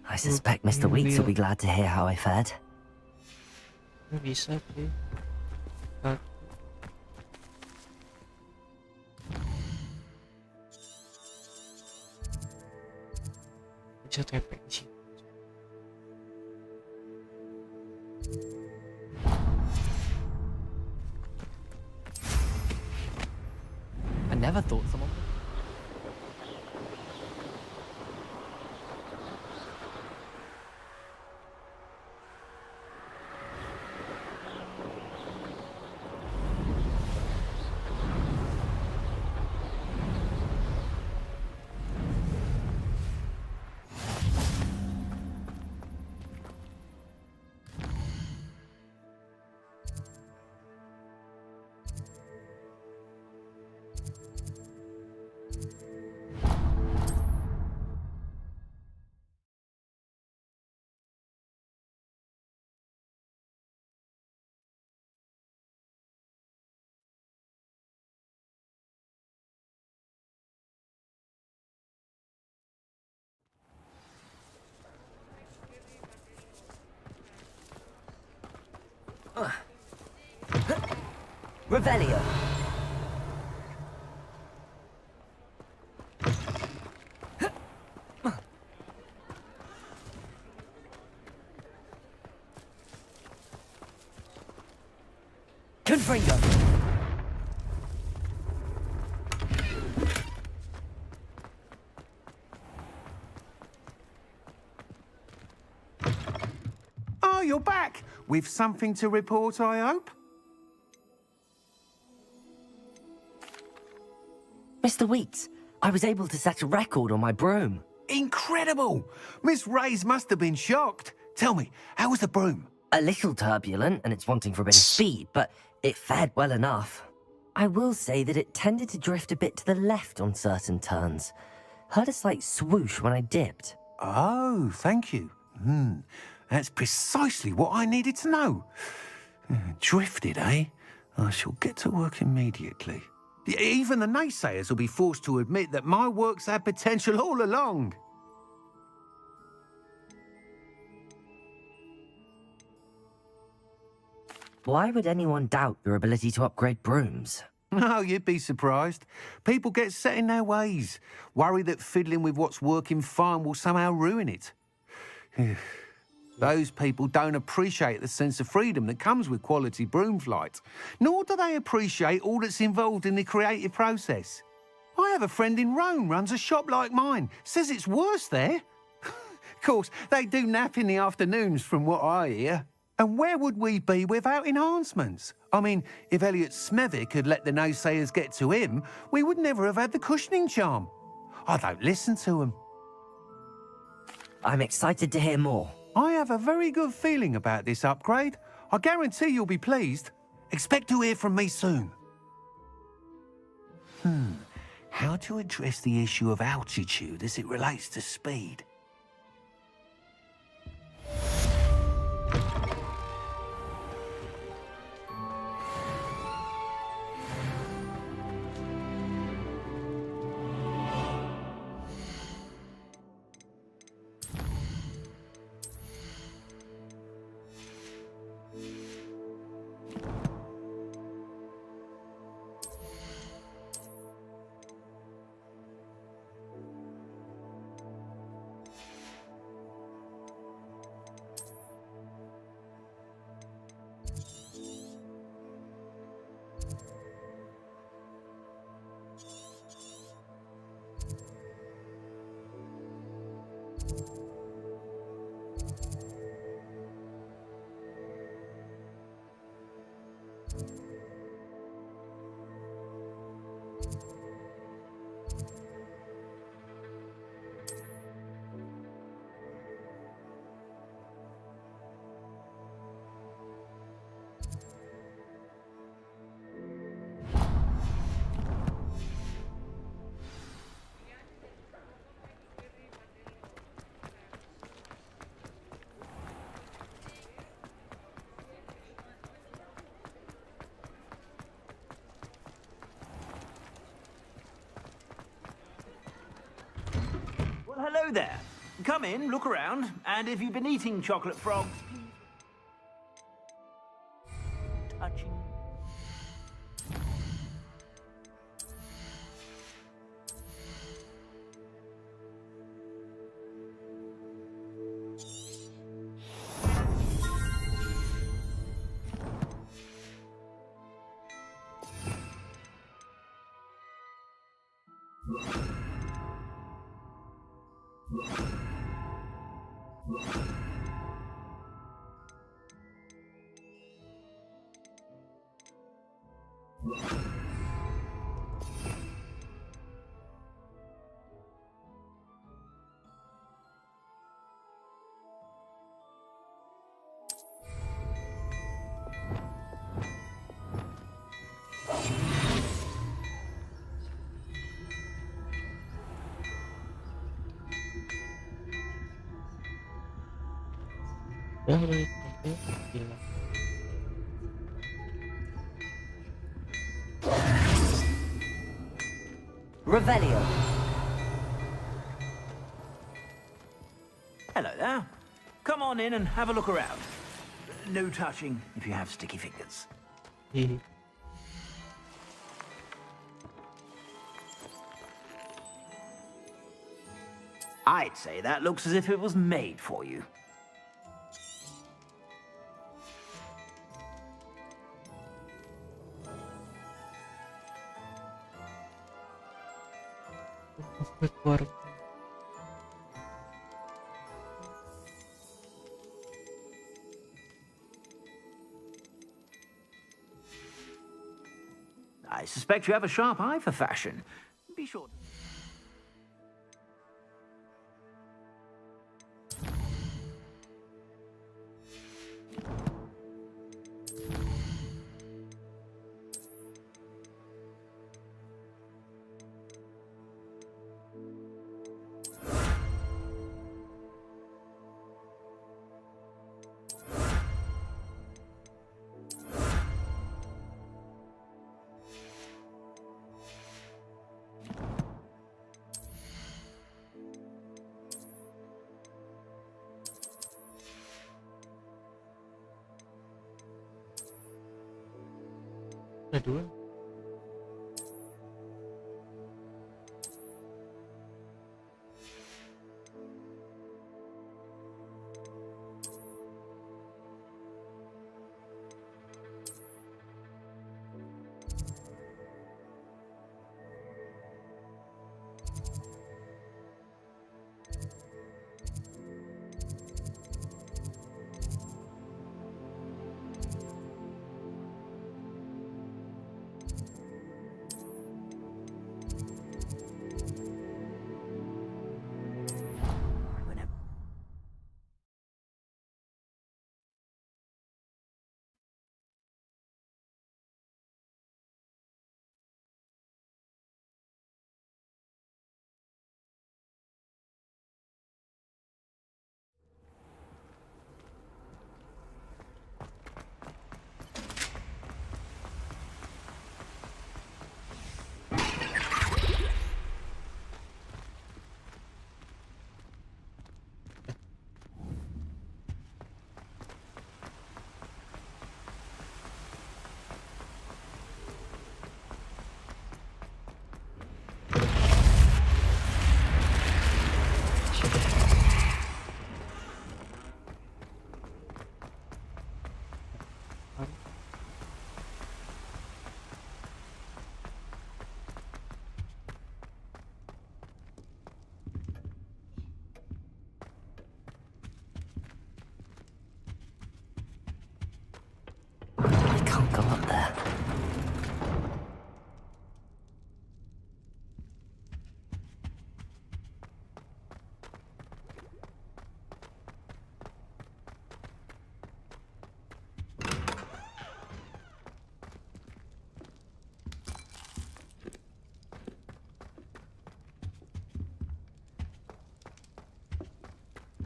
I suspect Mr. Weeks will be glad to hear how I fared. Bisa sih. Bisa tepek sih. I never thought someone... Revelio. Confringo. Oh, you're back. With something to report, I hope? Mr. Weeks, I was able to set a record on my broom. Incredible! Miss Reyes must have been shocked. Tell me, how was the broom? A little turbulent, and it's wanting for a bit of speed, but it fared well enough. I will say that it tended to drift a bit to the left on certain turns. Heard a slight swoosh when I dipped. Oh, thank you. That's precisely what I needed to know. Drifted, eh? I shall get to work immediately. Even the naysayers will be forced to admit that my work's had potential all along. Why would anyone doubt your ability to upgrade brooms? No, you'd be surprised. People get set in their ways, worry that fiddling with what's working fine will somehow ruin it. Those people don't appreciate the sense of freedom that comes with quality broom flight, nor do they appreciate all that's involved in the creative process. I have a friend in Rome runs a shop like mine, says it's worse there. Of course, they do nap in the afternoons from what I hear. And where would we be without enhancements? I mean, if Elliot Smethwick had let the naysayers get to him, we would never have had the cushioning charm. I don't listen to them. I'm excited to hear more. I have a very good feeling about this upgrade. I guarantee you'll be pleased. Expect to hear from me soon. How to address the issue of altitude as it relates to speed? Well, hello there. Come in, look around, and if you've been eating chocolate frogs, touching. Ya udah itu hilang. Revelio. Hello there. Come on in and have a look around. No touching if you have sticky fingers. I'd say that looks as if it was made for you. Hogwarts. I suspect you have a sharp eye for fashion. Be sure. Ada dua.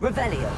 Revelio.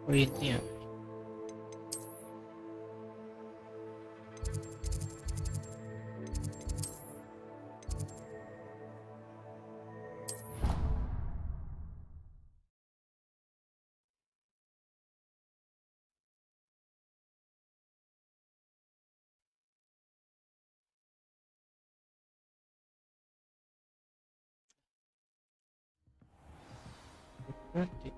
Oh ini ya. Berarti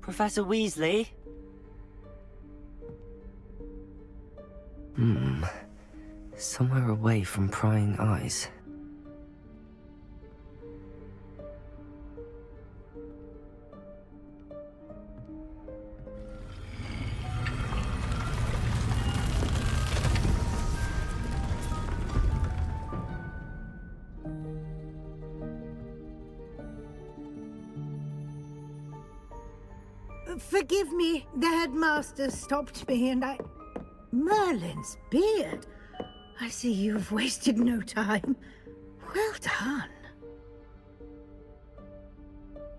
Professor Weasley? Somewhere away from prying eyes. Forgive me, the headmaster stopped me and I... Merlin's beard. I see you've wasted no time. Well done.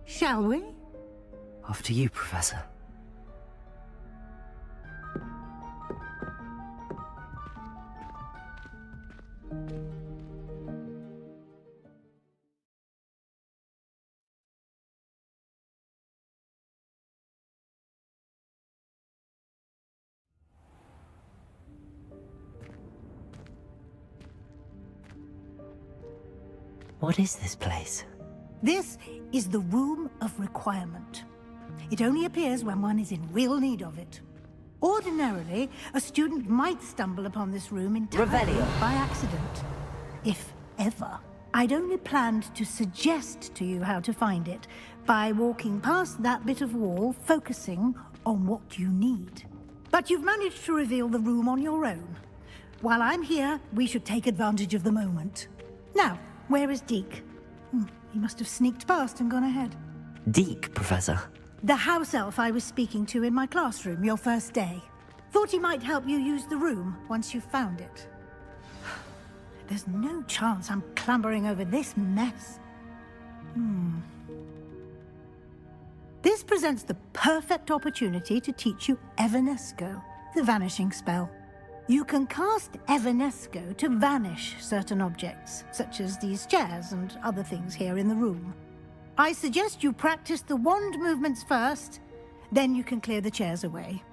Shall we? After you, Professor. What is this place? This is the Room of Requirement. It only appears when one is in real need of it. Ordinarily, a student might stumble upon this room entirely Revelio. by accident. If ever. I'd only planned to suggest to you how to find it by walking past that bit of wall, focusing on what you need. But you've managed to reveal the room on your own. While I'm here, we should take advantage of the moment. Now, where is Deke? He must have sneaked past and gone ahead. Deke, Professor. The house elf I was speaking to in my classroom your first day. Thought he might help you use the room once you've found it. There's no chance I'm clambering over this mess. This presents the perfect opportunity to teach you Evanesco, the vanishing spell. You can cast Evanesco to vanish certain objects, such as these chairs and other things here in the room. I suggest you practice the wand movements first, then you can clear the chairs away.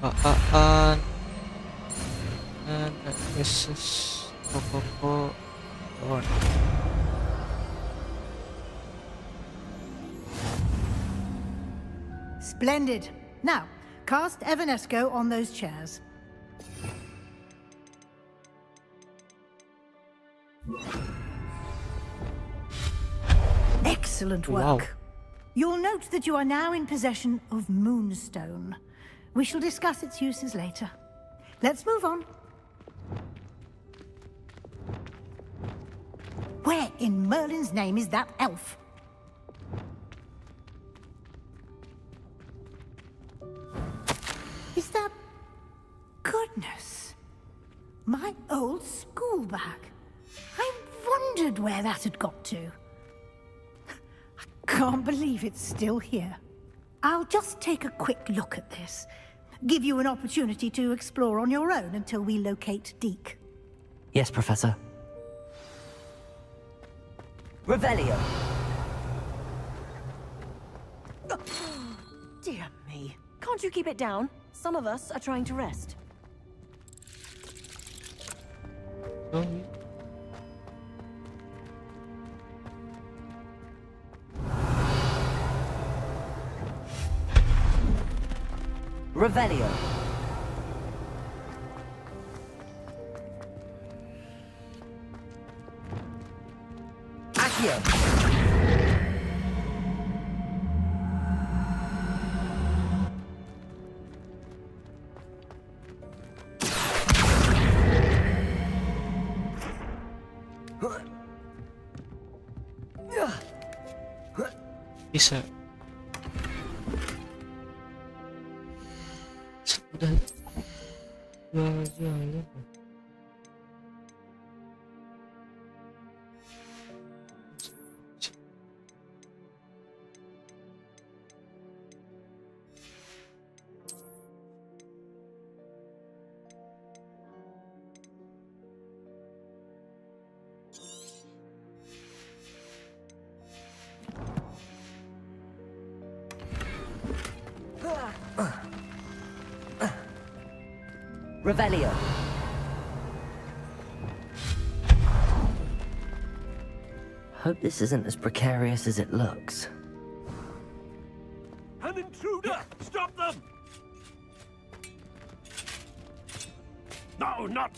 Apaan? This is Coco. Splendid. Now, cast Evanesco on those chairs. Excellent work. Wow. You'll note that you are now in possession of Moonstone. We shall discuss its uses later. Let's move on. Where in Merlin's name is that elf? Is that... Goodness. My old school bag. I wondered where that had got to. I can't believe it's still here. I'll just take a quick look at this. Give you an opportunity to explore on your own until we locate Deke. Yes, Professor. Revelio. Dear me. Can't you keep it down? Some of us are trying to rest. Oh, Revelio. Accio. bisa. Udah. Ya. Revelio. Hope this isn't as precarious as it looks. An intruder! Stop them! No, not...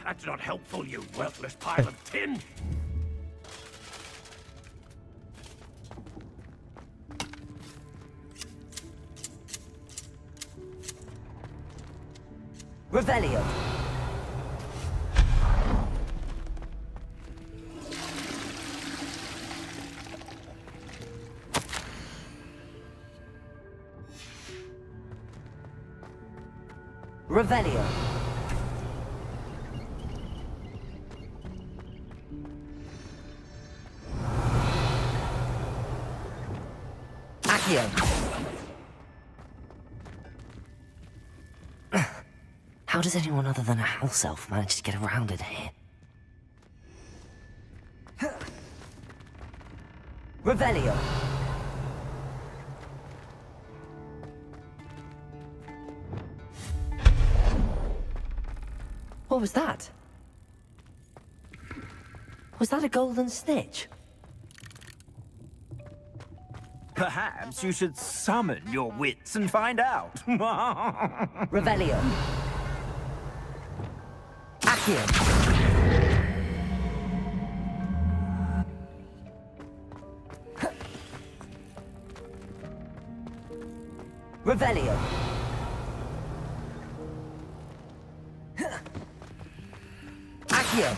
that's not helpful, you worthless pile of tin! Revelio. Revelio. Accio. How does anyone other than a house elf manage to get around in here? Revelio. What was that? Was that a golden snitch? Perhaps you should summon your wits and find out. Revelio. Accio. Revelio. Accio.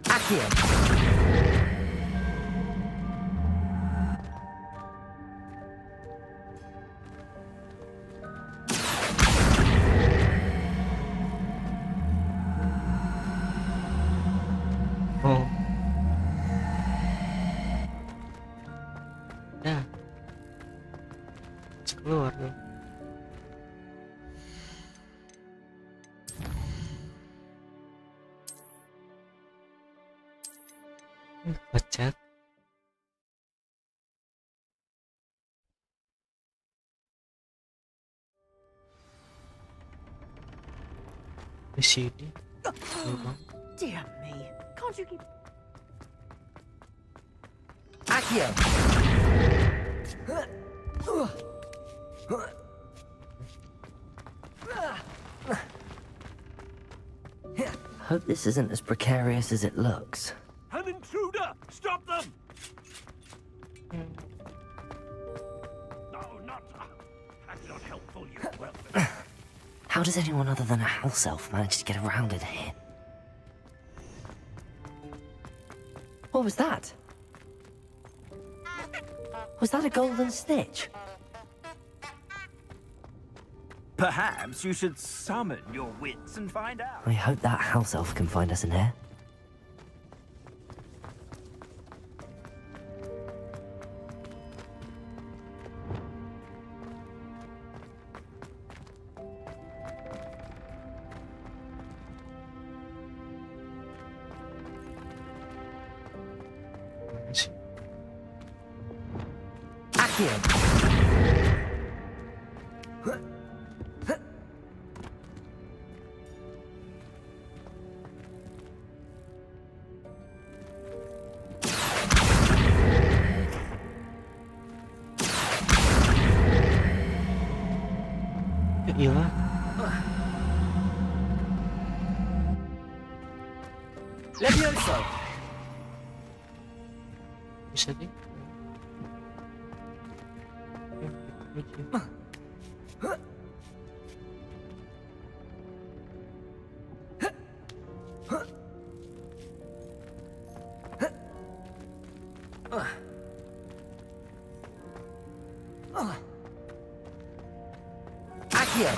Accio. Dah. Bisa keluar dong. Pecat. Di sini. Terbang. Dear me. Can't you keep... Accio! Hope this isn't as precarious as it looks. An intruder! Stop them! No, not. That's not helpful, you well. How does anyone other than a house elf manage to get around in here? What was that? Was that a golden snitch? Perhaps you should summon your wits and find out. I hope that house elf can find us in here. Iya. Levioso! Bisa deh. Accio!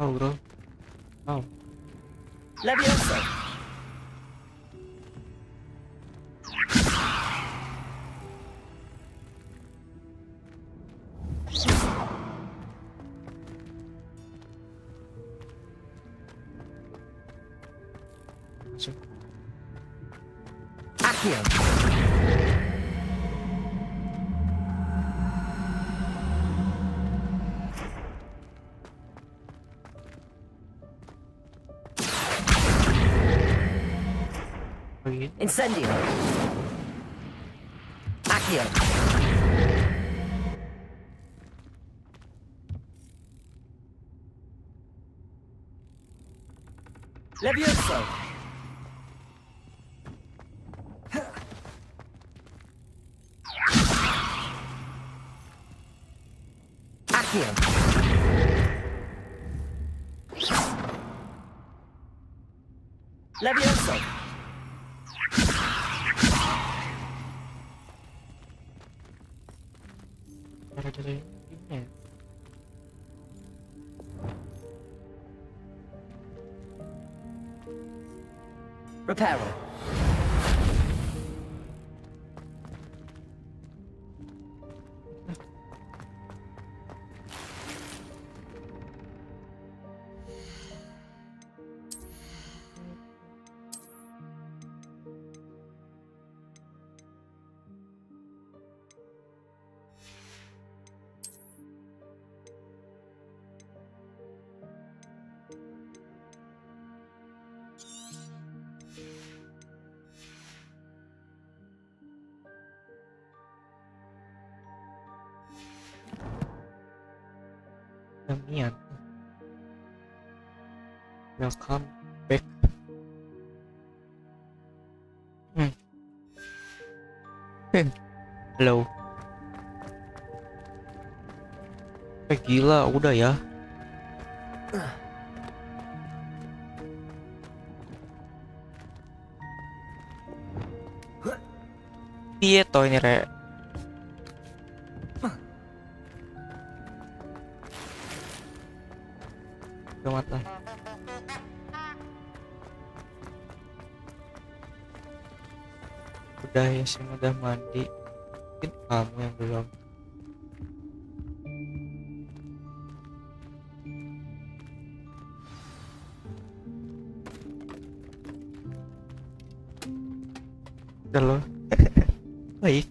Oh, bro. Oh. Levioso! Accio! Incendio! Accio! Levioso! Accio! Levioso! Dari ini. Reparo! Damian. Welcome back. Hello. Gila, udah ya. Piye toh ini rek? Gamat lah. Udah ya sih, udah mandi. Mungkin kamu yang belum. Udah loh. Baik.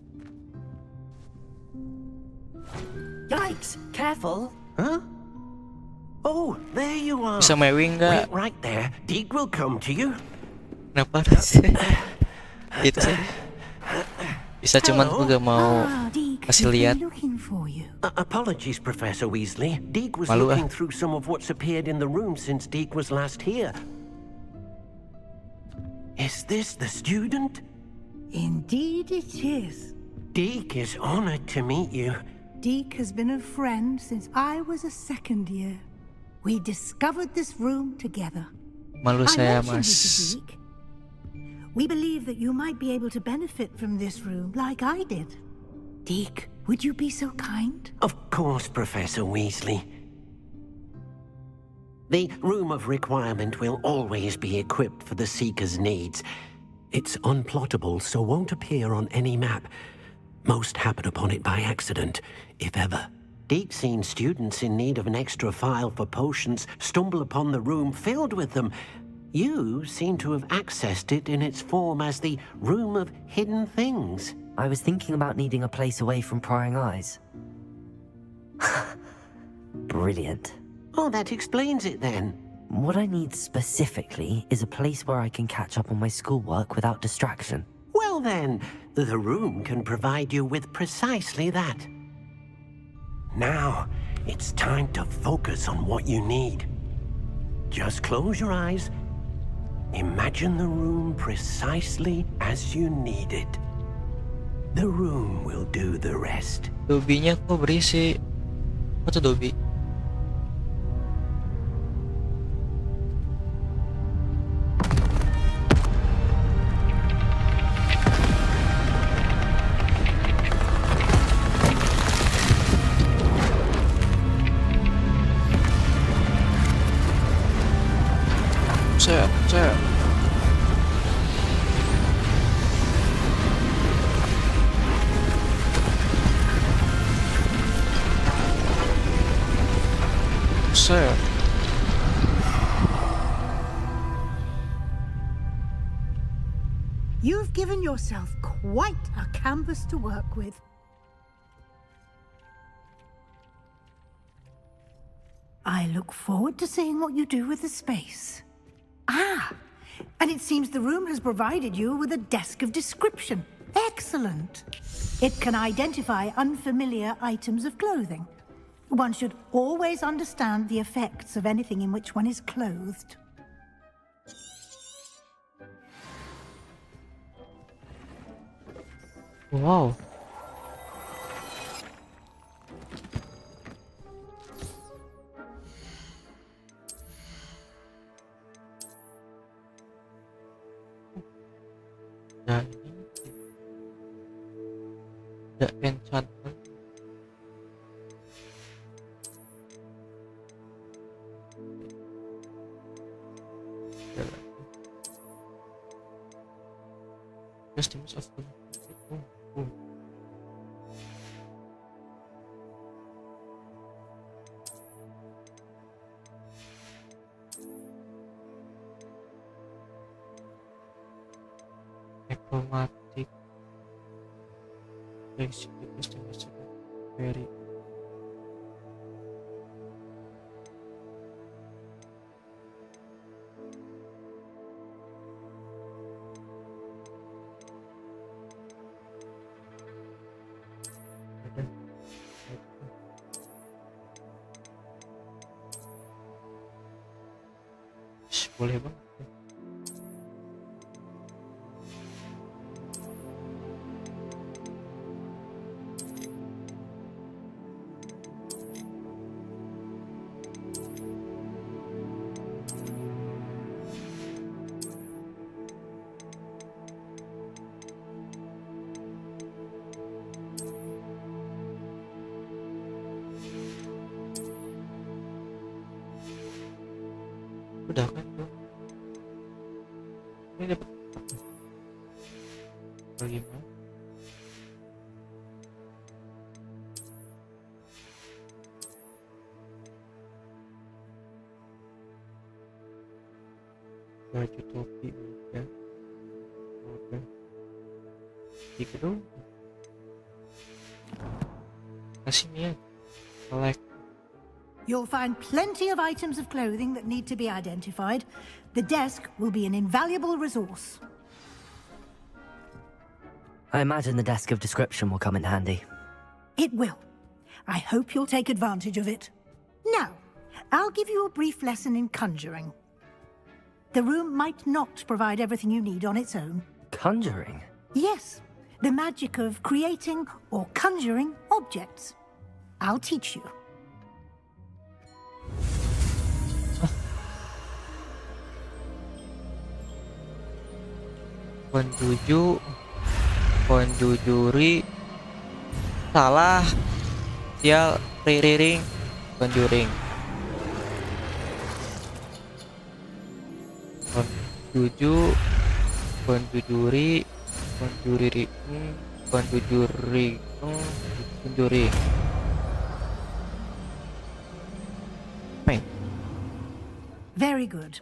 Yikes! Careful! Huh? Oh, there you are. Bisa mewing nggak? Wait right there. Deke will come to you. Kenapa sih? Itu sih. Bisa cuman gue gak mau kasih lihat. Apologies, Professor Weasley. Deke was Malu looking through some of what's appeared in the room since Deke was last here. Is this the student? Indeed it is. Deke is honored to meet you. Deke has been a friend since I was a second year. We discovered this room together. Malu saya, I mentioned it to Mas. Deke. We believe that you might be able to benefit from this room like I did. Deke, would you be so kind? Of course, Professor Weasley. The Room of Requirement will always be equipped for the Seeker's needs. It's unplottable, so won't appear on any map. Most happen upon it by accident, if ever. Deke's seen students in need of an extra file for potions stumble upon the room filled with them. You seem to have accessed it in its form as the Room of Hidden Things. I was thinking about needing a place away from prying eyes. Brilliant. Oh, that explains it then. What I need specifically is a place where I can catch up on my schoolwork without distraction. Well then, the room can provide you with precisely that. Now, it's time to focus on what you need. Just close your eyes. Imagine the room precisely as you need it. The room will do the rest. Dobinya kok berisi. Apa tuh Dobi? Set. Set. You've given yourself quite a canvas to work with. I look forward to seeing what you do with the space. Ah, and it seems the room has provided you with a desk of description. Excellent. It can identify unfamiliar items of clothing. One should always understand the effects of anything in which one is clothed. Wow. Nah, ini tidak enchantment. Customs of the necromantic basically customers very boleh bang. Udah kan tuh. Ini dapat apa? Gimana? Baju topi udah. Oke. Tiga dong. Kasih Mia. Select. You'll find plenty of items of clothing that need to be identified. The desk will be an invaluable resource. I imagine the desk of description will come in handy. It will. I hope you'll take advantage of it. Now, I'll give you a brief lesson in conjuring. The room might not provide everything you need on its own. Conjuring? Yes, the magic of creating or conjuring objects. I'll teach you. Conjuri salah sial riring conjuring conjuri Very good.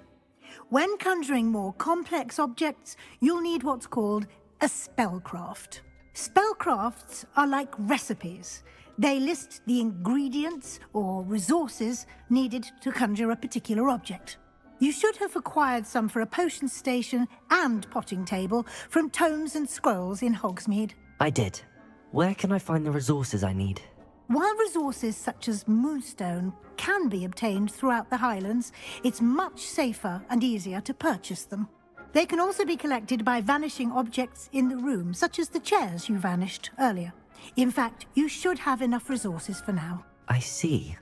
When conjuring more complex objects, you'll need what's called a spellcraft. Spellcrafts are like recipes. They list the ingredients or resources needed to conjure a particular object. You should have acquired some for a potion station and potting table from tomes and scrolls in Hogsmeade. I did. Where can I find the resources I need? While resources such as moonstone can be obtained throughout the Highlands, it's much safer and easier to purchase them. They can also be collected by vanishing objects in the room, such as the chairs you vanished earlier. In fact, you should have enough resources for now. I see.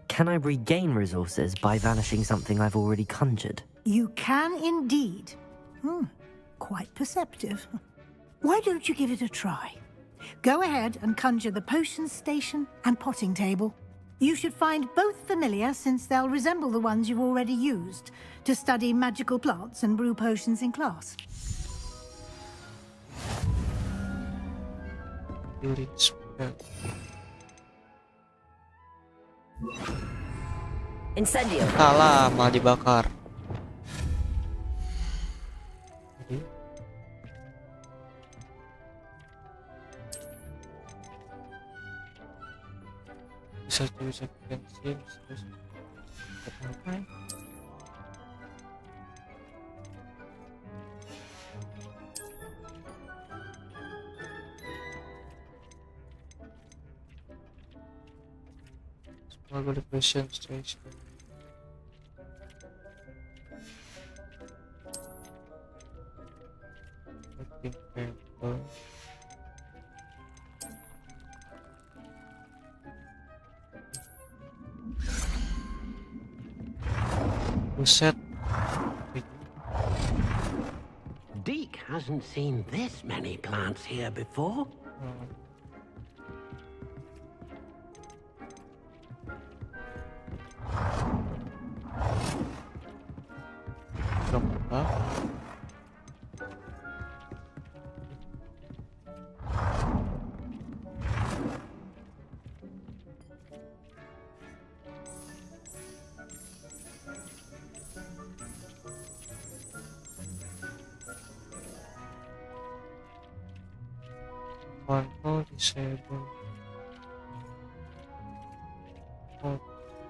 Can I regain resources by vanishing something I've already conjured? You can indeed. Quite perceptive. Why don't you give it a try? Go ahead and conjure the potion station and potting table. You should find both familiar, since they'll resemble the ones you've already used to study magical plants and brew potions in class. Incendio. Salah, malah dibakar. Bisa pensil terus apa? Small question station. Buset. Deke hasn't seen this many plants here before. Control disable.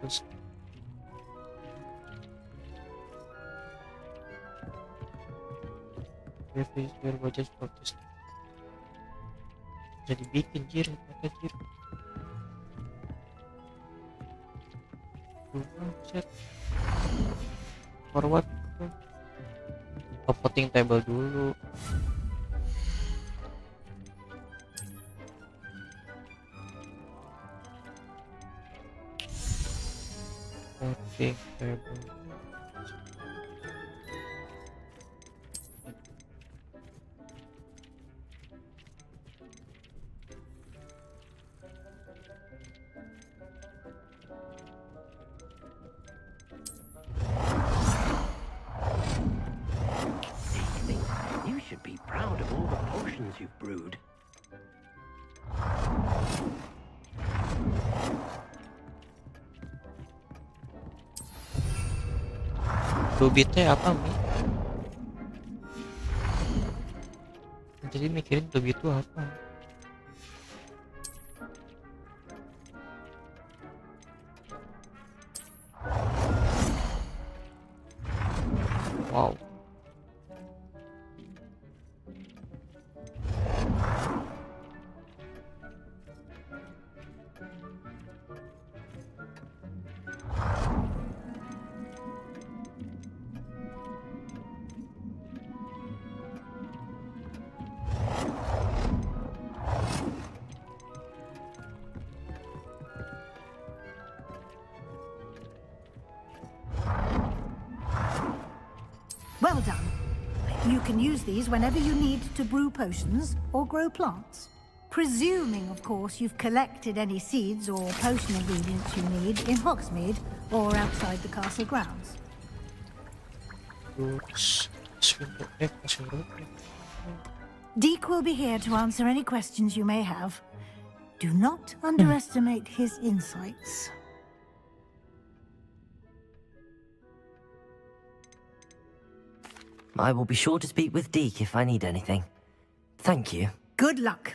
Terus biar budget practice. Jadi bikin jir, maka jir. Set. Forward. Potting table dulu. Potting table. Dubitnya apa Mi? Jadi mikirin dubit itu apa? Wow. Well done. You can use these whenever you need to brew potions or grow plants. Presuming, of course, you've collected any seeds or potion ingredients you need in Hogsmeade or outside the castle grounds. Deke will be here to answer any questions you may have. Do not underestimate his insights. I will be sure to speak with Deke if I need anything. Thank you. Good luck.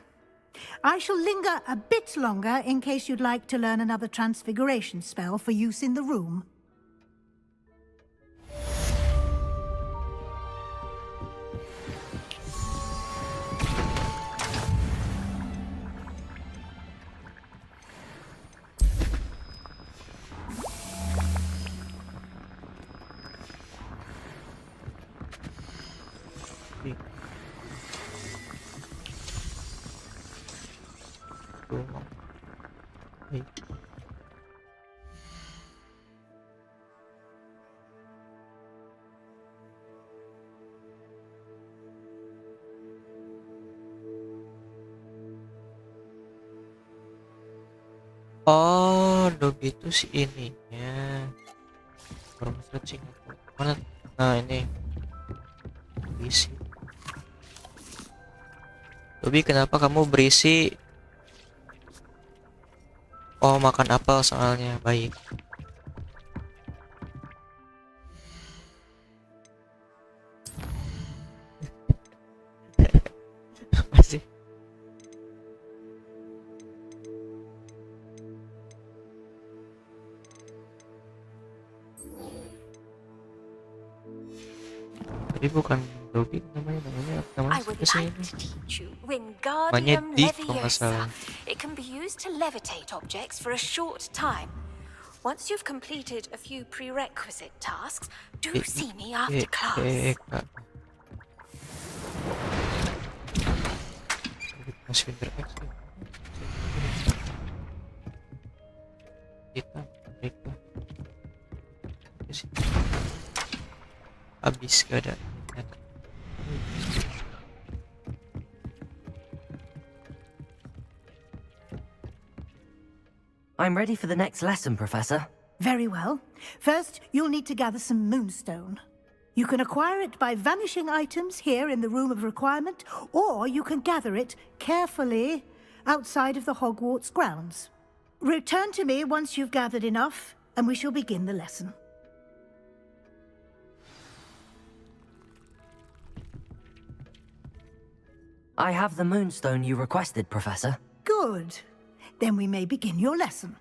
I shall linger a bit longer in case you'd like to learn another transfiguration spell for use in the room. Oh, Dobby itu si ininya. Baru searching aku. Mana? Nah, ini. Berisi. Dobby, kenapa kamu berisi? Oh, makan apel soalnya. Baik. Masih. Tapi bukan Dobby namanya I would like to teach you namanya Wingardium Dick kalau nggak salah. Leviosa. It can be used to levitate objects for a short time. Once you've completed a few prerequisite tasks, do see me after class. Kak. Masih pinter X ya. Kita mereka habis gak ada internet. I'm ready for the next lesson, Professor. Very well. First, you'll need to gather some moonstone. You can acquire it by vanishing items here in the Room of Requirement, or you can gather it carefully outside of the Hogwarts grounds. Return to me once you've gathered enough, and we shall begin the lesson. I have the moonstone you requested, Professor. Good. Then we may begin your lesson.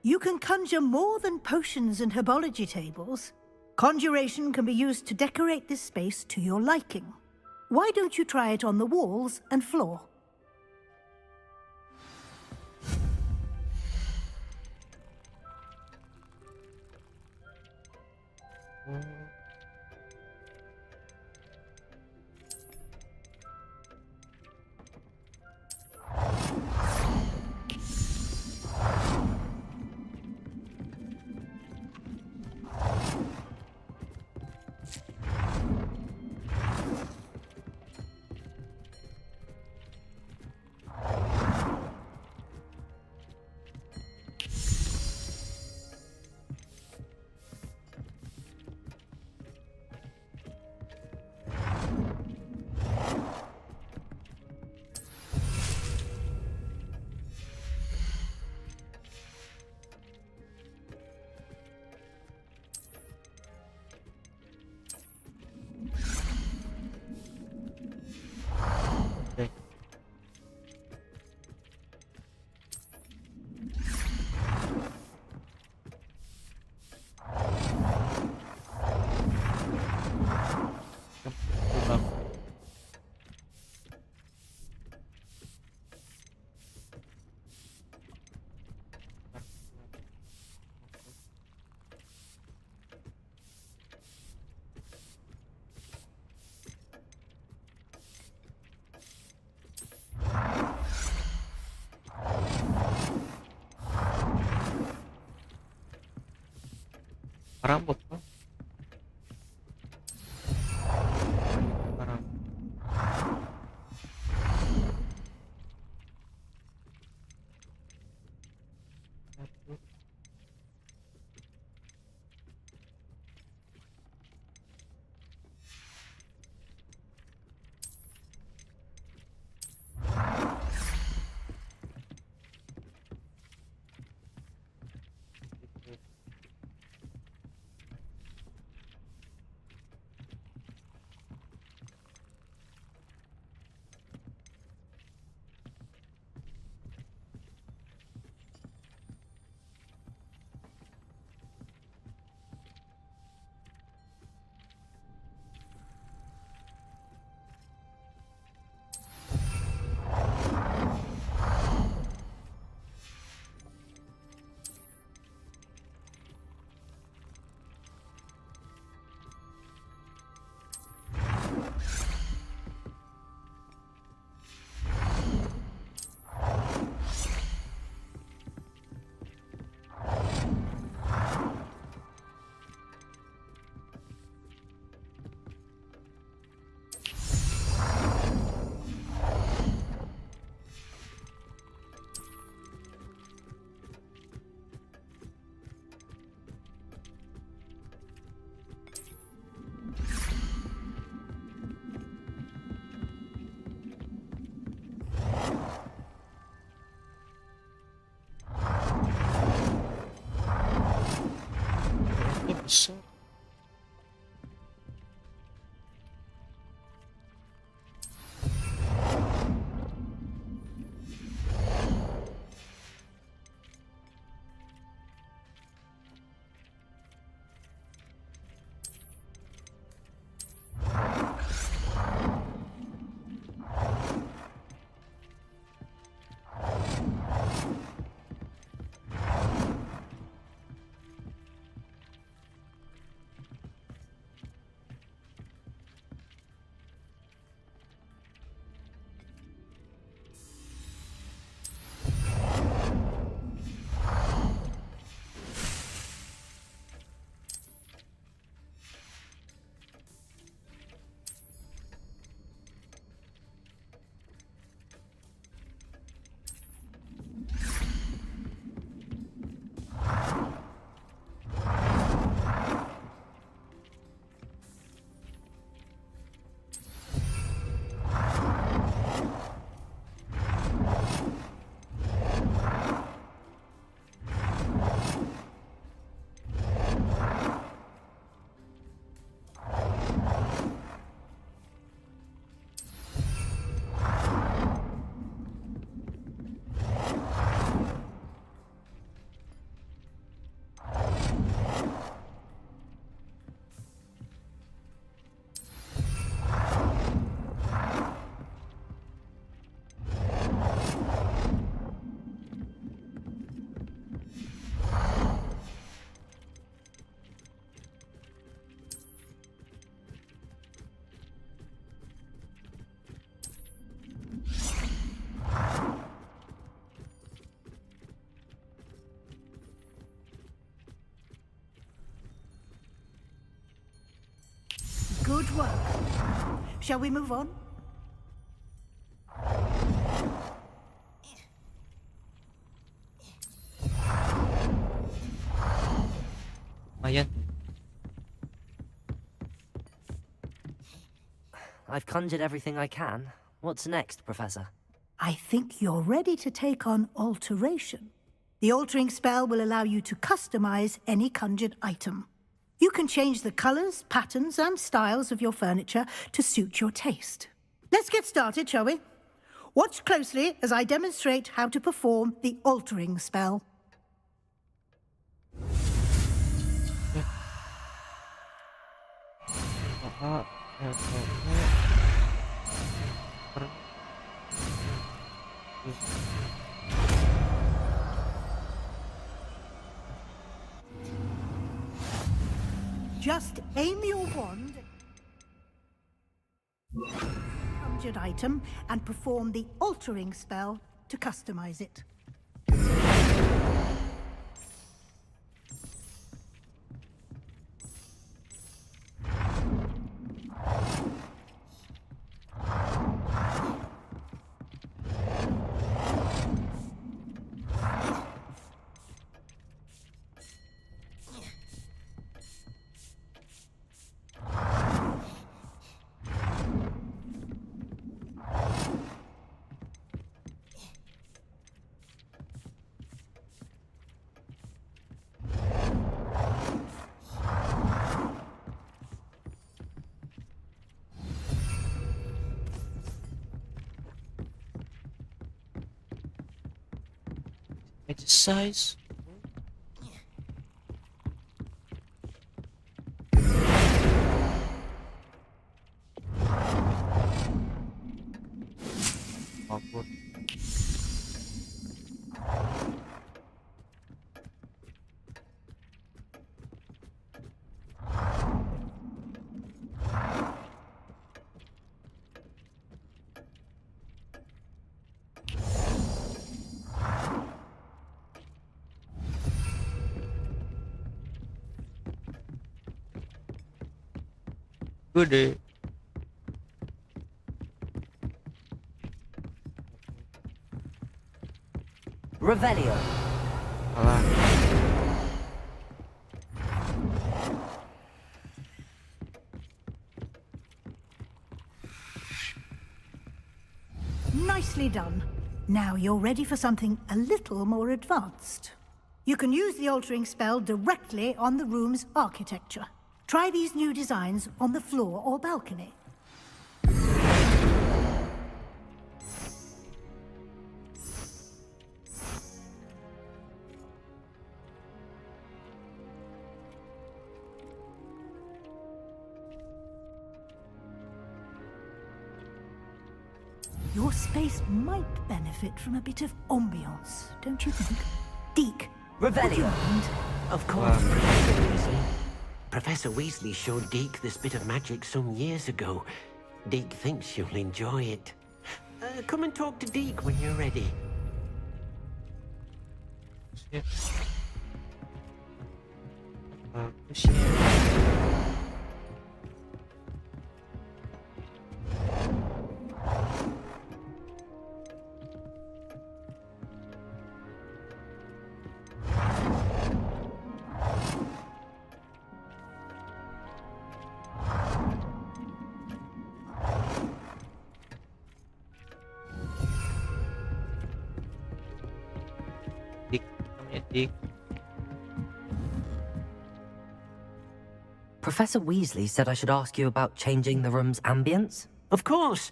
You can conjure more than potions and herbology tables. Conjuration can be used to decorate this space to your liking. Why don't you try it on the walls and floor? Rambut kan? Rambut. Ini besar. Good work. Shall we move on? Lumayan. I've conjured everything I can. What's next, Professor? I think you're ready to take on alteration. The altering spell will allow you to customize any conjured item. You can change the colors, patterns, and styles of your furniture to suit your taste. Let's get started, shall we? Watch closely as I demonstrate how to perform the altering spell. Just aim your wand at the conjured item and perform the altering spell to customize it. change the size. Awkward. Good day. Revelio. Nicely done. Now you're ready for something a little more advanced. You can use the altering spell directly on the room's architecture. Try these new designs on the floor or balcony. Your space might benefit from a bit of ambiance, don't you think? Deke, Revelio. Of course, Professor Weasley. Professor Weasley showed Deke this bit of magic some years ago. Deke thinks you'll enjoy it. Come and talk to Deke when you're ready. Professor Weasley said I should ask you about changing the room's ambience. Of course.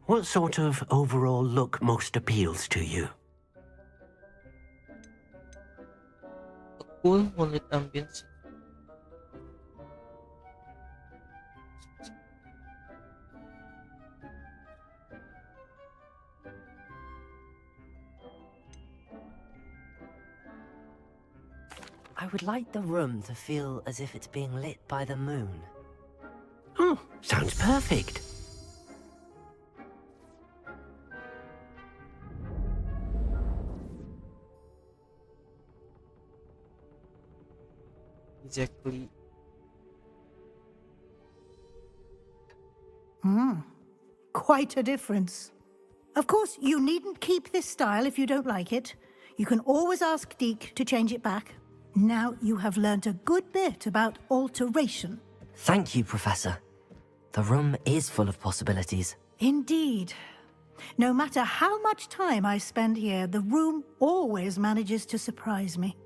What sort of overall look most appeals to you? A cool, moonlit ambience. I would like the room to feel as if it's being lit by the moon. Oh, sounds perfect. Exactly. Quite a difference. Of course, you needn't keep this style if you don't like it. You can always ask Deke to change it back. Now you have learnt a good bit about alteration. Thank you, Professor. The room is full of possibilities. Indeed. No matter how much time I spend here, the room always manages to surprise me.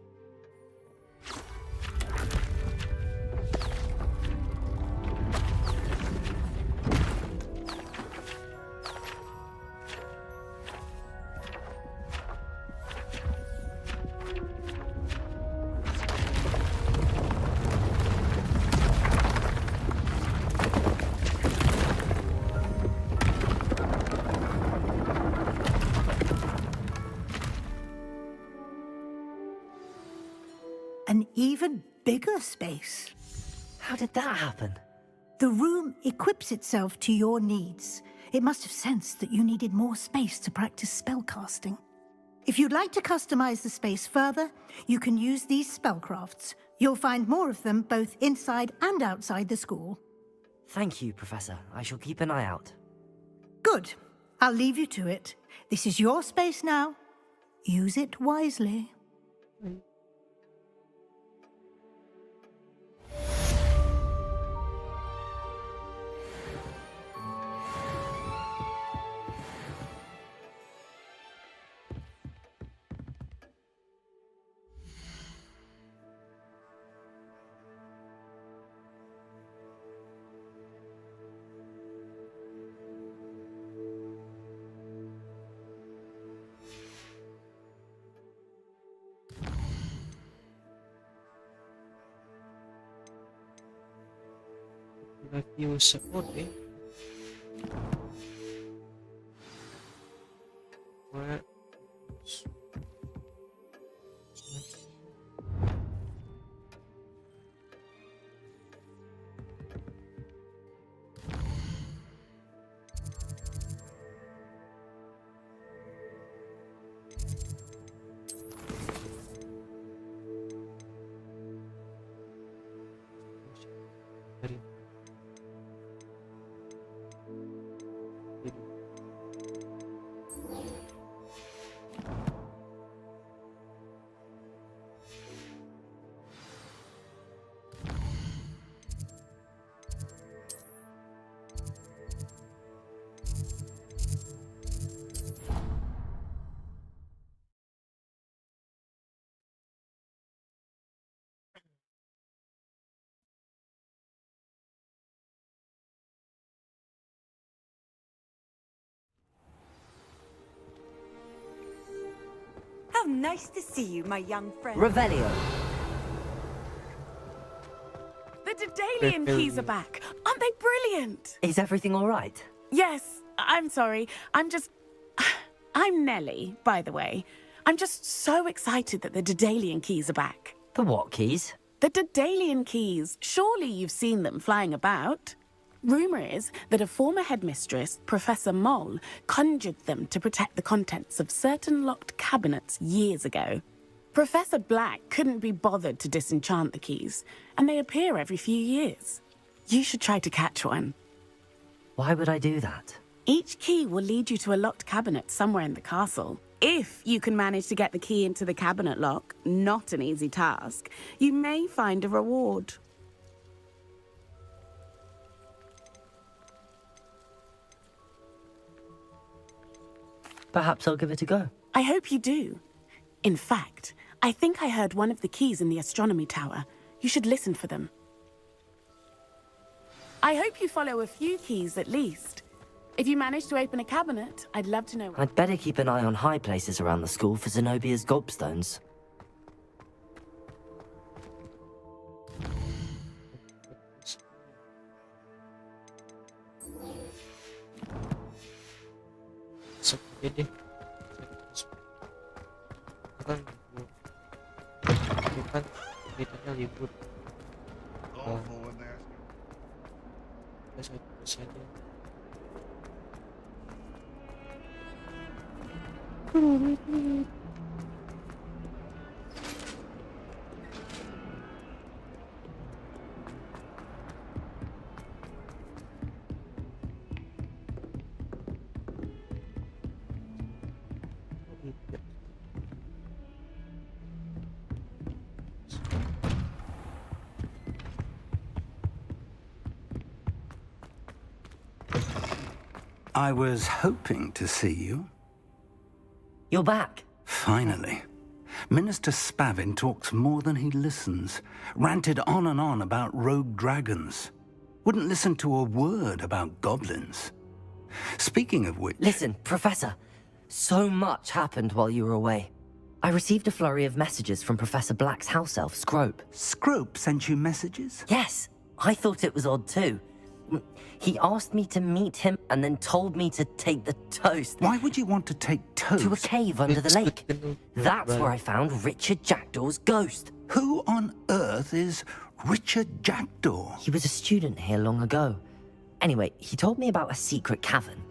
An even bigger space. How did that happen? The room equips itself to your needs. It must have sensed that you needed more space to practice spellcasting. If you'd like to customize the space further, you can use these spellcrafts. You'll find more of them both inside and outside the school. Thank you, Professor. I shall keep an eye out. Good. I'll leave you to it. This is your space now. Use it wisely. review seperti where How nice to see you, my young friend. Revelio. The Daedalian keys are back. Aren't they brilliant? Is everything all right? Yes, I'm sorry. I'm Nellie, by the way. I'm just so excited that the Daedalian keys are back. The what keys? The Daedalian keys. Surely you've seen them flying about. Rumour is that a former headmistress, Professor Moll, conjured them to protect the contents of certain locked cabinets years ago. Professor Black couldn't be bothered to disenchant the keys, and they appear every few years. You should try to catch one. Why would I do that? Each key will lead you to a locked cabinet somewhere in the castle. If you can manage to get the key into the cabinet lock, not an easy task, you may find a reward. Perhaps I'll give it a go. I hope you do. In fact, I think I heard one of the keys in the astronomy tower. You should listen for them. I hope you follow a few keys at least. If you manage to open a cabinet, I'd love to know. I'd better keep an eye on high places around the school for Zenobia's gobstones. Jadi kan bukan beritanya libur saja. I was hoping to see you. You're back. Finally. Minister Spavin talks more than he listens. Ranted on and on about rogue dragons. Wouldn't listen to a word about goblins. Speaking of which... Listen, Professor. So much happened while you were away. I received a flurry of messages from Professor Black's house elf, Scrope. Scrope sent you messages? Yes. I thought it was odd too. He asked me to meet him and then told me to take the toast. Why would you want to take toast? To a cave under the lake. That's where I found Richard Jackdaw's ghost. Who on earth is Richard Jackdaw? He was a student here long ago. Anyway, he told me about a secret cavern.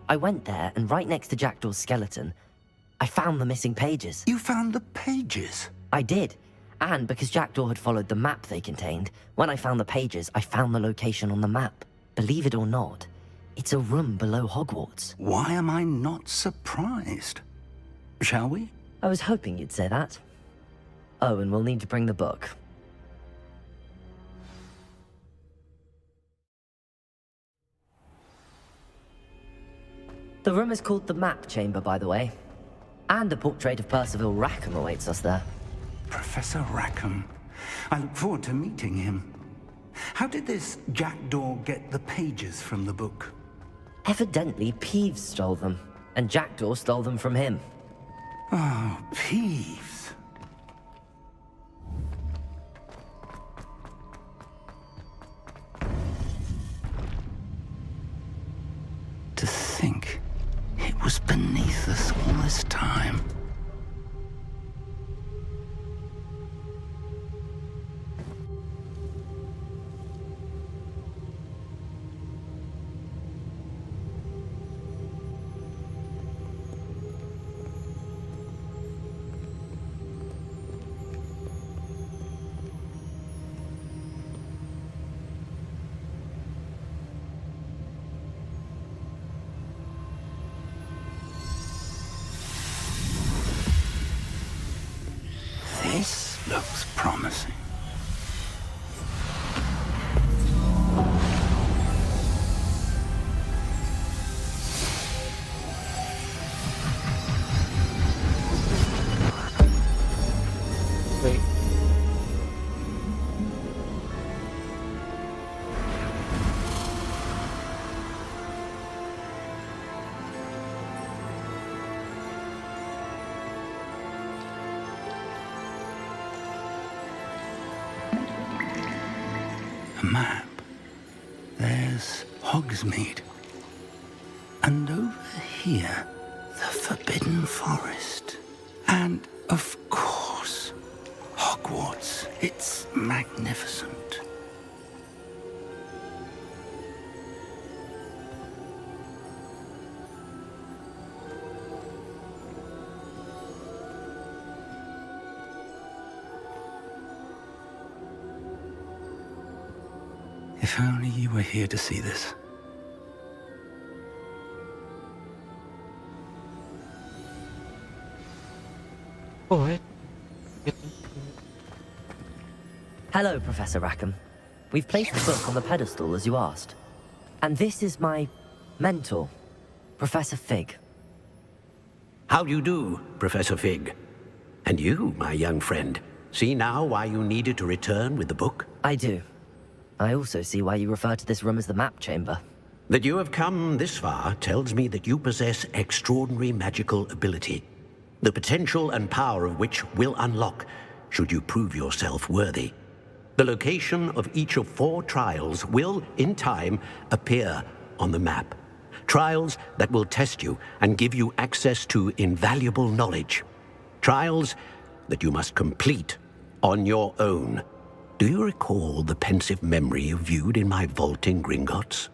I went there, and right next to Jackdaw's skeleton, I found the missing pages. You found the pages? I did. And because Jackdaw had followed the map they contained, when I found the pages, I found the location on the map. Believe it or not, it's a room below Hogwarts. Why am I not surprised? Shall we? I was hoping you'd say that. Oh, and we'll need to bring the book. The room is called the Map Chamber, by the way. And a portrait of Percival Rackham awaits us there. Professor Rackham. I look forward to meeting him. How did this Jackdaw get the pages from the book? Evidently, Peeves stole them, and Jackdaw stole them from him. Oh, Peeves. this time. This looks promising. Wait. A map. There's Hogsmeade. And over here, the Forbidden Forest. And, of course, Hogwarts. It's magnificent. If only you were here to see this. Oh, wait. Hello, Professor Rackham. We've placed the book on the pedestal as you asked. And this is my mentor, Professor Fig. How do you do, Professor Fig? And you, my young friend, see now why you needed to return with the book? I do. I also see why you refer to this room as the map chamber. That you have come this far tells me that you possess extraordinary magical ability, the potential and power of which will unlock should you prove yourself worthy. The location of each of 4 trials will, in time, appear on the map. Trials that will test you and give you access to invaluable knowledge. Trials that you must complete on your own. Do you recall the pensive memory you viewed in my vault in Gringotts?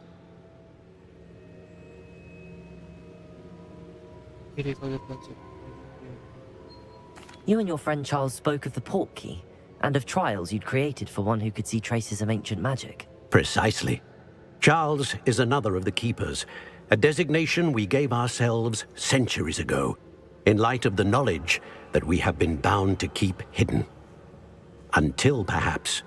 You and your friend Charles spoke of the portkey, and of trials you'd created for one who could see traces of ancient magic. Precisely. Charles is another of the Keepers, a designation we gave ourselves centuries ago, in light of the knowledge that we have been bound to keep hidden. Until, perhaps,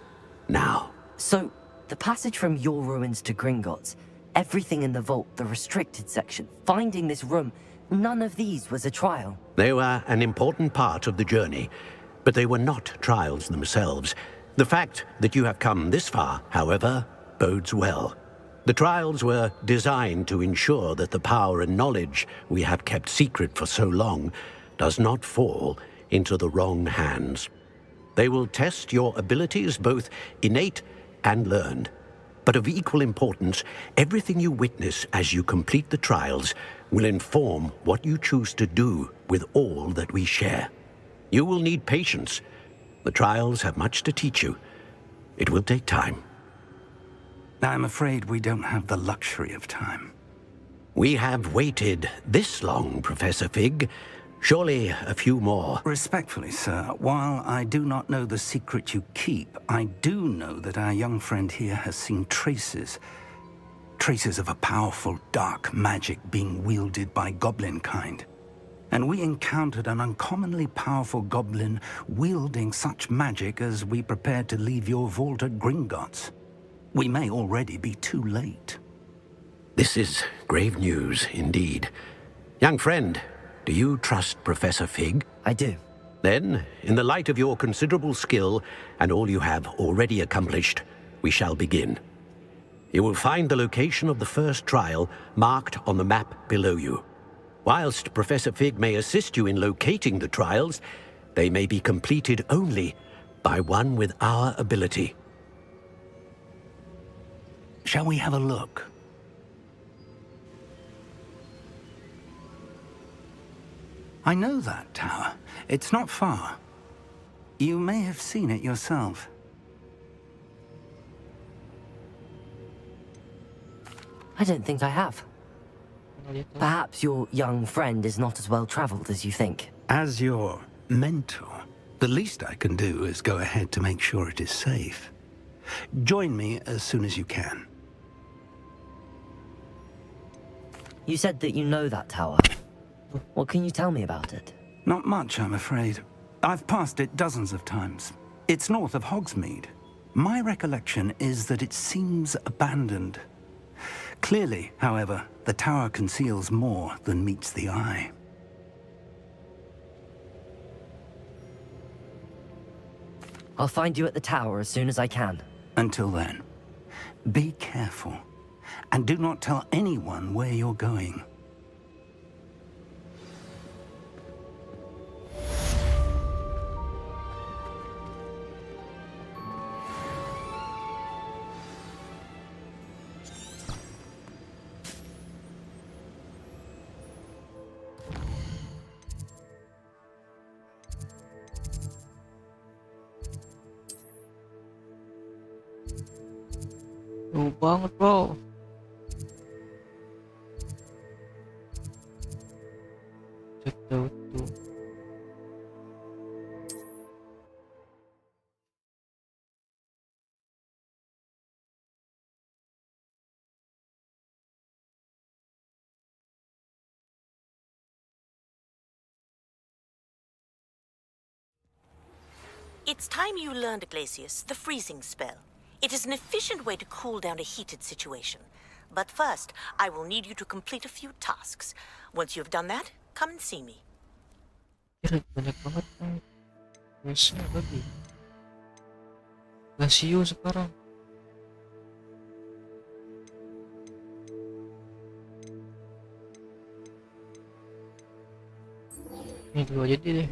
now. So, the passage from your ruins to Gringotts, everything in the vault, the restricted section, finding this room, none of these was a trial. They were an important part of the journey, but they were not trials themselves. The fact that you have come this far, however, bodes well. The trials were designed to ensure that the power and knowledge we have kept secret for so long does not fall into the wrong hands. They will test your abilities, both innate and learned. But of equal importance, everything you witness as you complete the trials will inform what you choose to do with all that we share. You will need patience. The trials have much to teach you. It will take time. I'm afraid we don't have the luxury of time. We have waited this long, Professor Fig. Surely a few more. Respectfully, sir, while I do not know the secret you keep, I do know that our young friend here has seen traces. Traces of a powerful dark magic being wielded by goblin kind. And we encountered an uncommonly powerful goblin wielding such magic as we prepared to leave your vault at Gringotts. We may already be too late. This is grave news indeed. Young friend, do you trust Professor Fig? I do. Then, in the light of your considerable skill and all you have already accomplished, we shall begin. You will find the location of the first trial marked on the map below you. Whilst Professor Fig may assist you in locating the trials, they may be completed only by one with our ability. Shall we have a look? I know that tower. It's not far. You may have seen it yourself. I don't think I have. Perhaps your young friend is not as well traveled as you think. As your mentor, the least I can do is go ahead to make sure it is safe. Join me as soon as you can. You said that you know that tower. What can you tell me about it? Not much, I'm afraid. I've passed it dozens of times. It's north of Hogsmeade. My recollection is that it seems abandoned. Clearly, however, the tower conceals more than meets the eye. I'll find you at the tower as soon as I can. Until then, be careful, and do not tell anyone where you're going. Jauh banget, bro. Sejauh itu. It's time you learned, Glacius, the freezing spell. It is an efficient way to cool down a heated situation. But first, I will need you to complete a few tasks. Once you've done that, come and see me. Banyak banget nih. Biasanya lagi. Glacio sekarang. Ini dulu aja deh.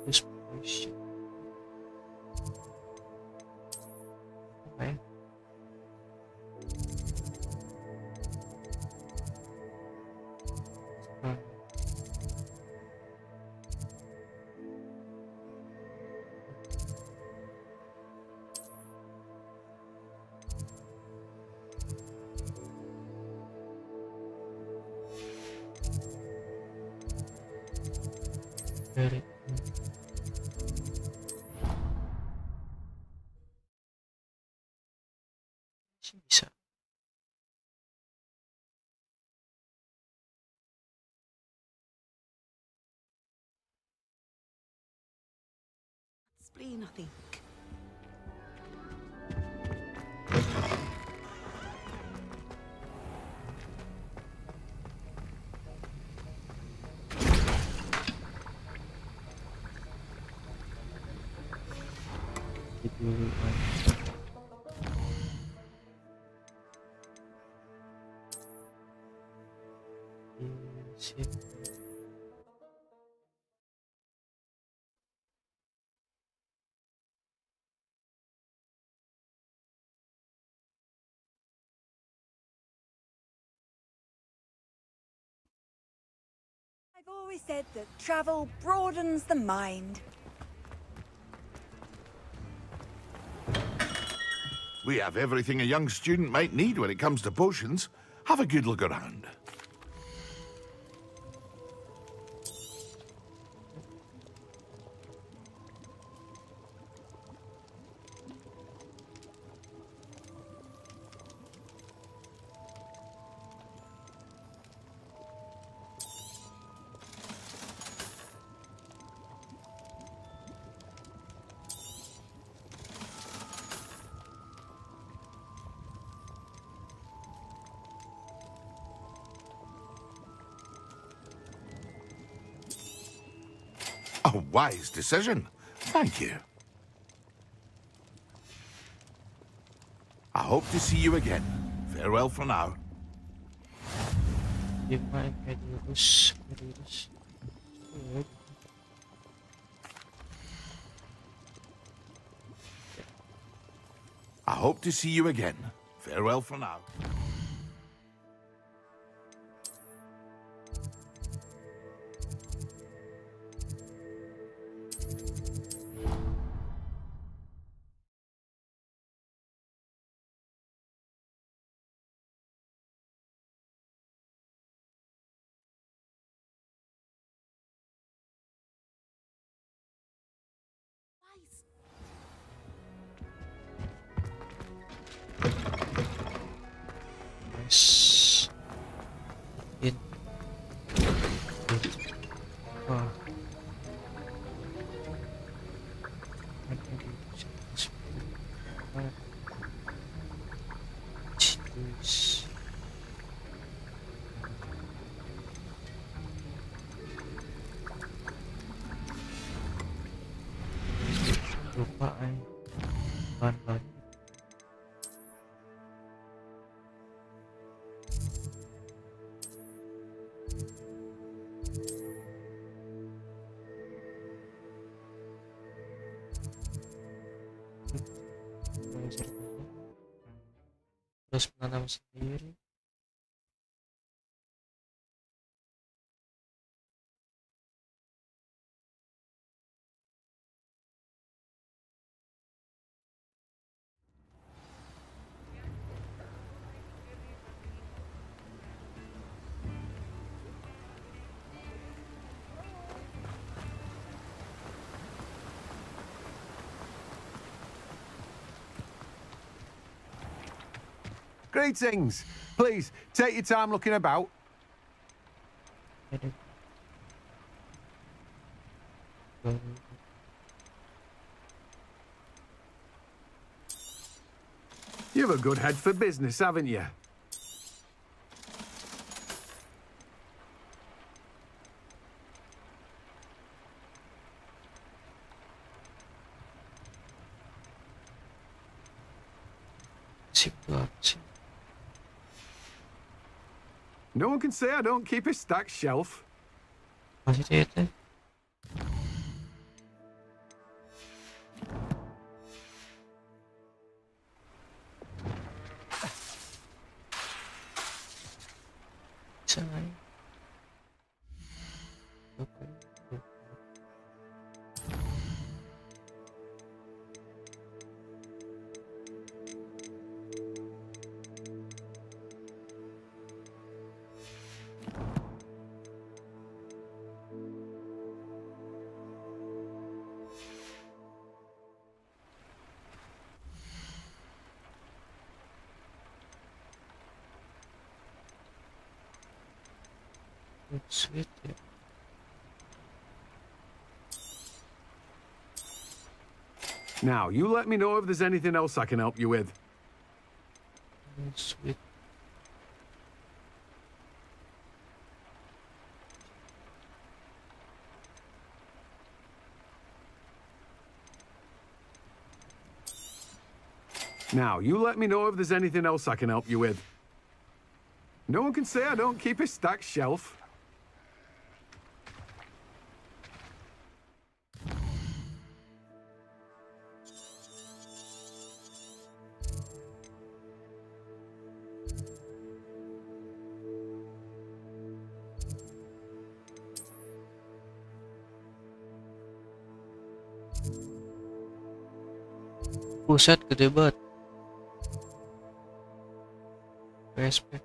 Disposition. Okay. Very bisa. Spleen, I think. I've always said that travel broadens the mind. We have everything a young student might need when it comes to potions. Have a good look around. A wise decision. Thank you. I hope to see you again. Farewell for now. I hope to see you again. Farewell for now. lupa bahan-bahan. Terus menanam sendiri. Greetings. Please, take your time looking about. You've a good head for business, haven't you? No one can say I don't keep a stacked shelf. Masih CT. Say. Okay. Sweet, yeah. Now, you let me know if there's anything else I can help you with. Sweet. Now, you let me know if there's anything else I can help you with. No one can say I don't keep a stacked shelf. Buset, gede banget. Respect.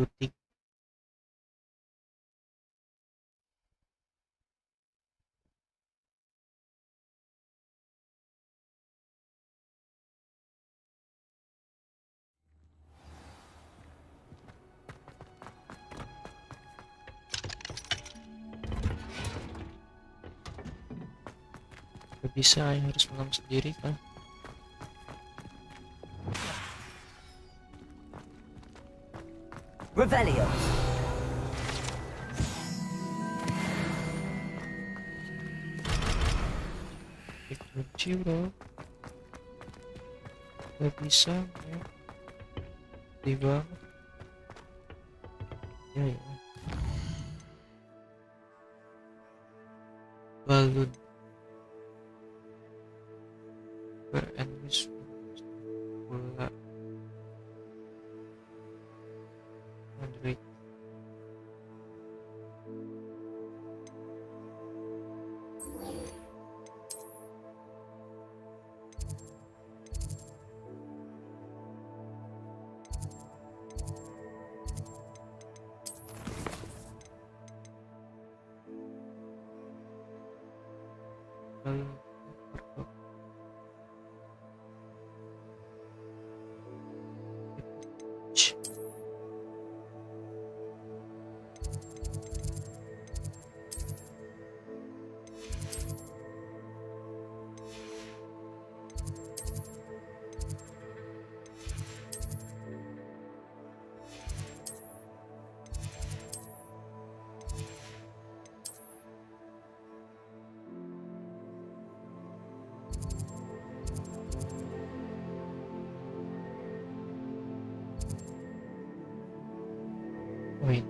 Looting. Gak bisa, ya harus menang sendiri kan. Revelio. Kunci bro. Gak bisa ya. Terbang. Ya ya. Balloon. Where enemies bola. 100. Oh ini.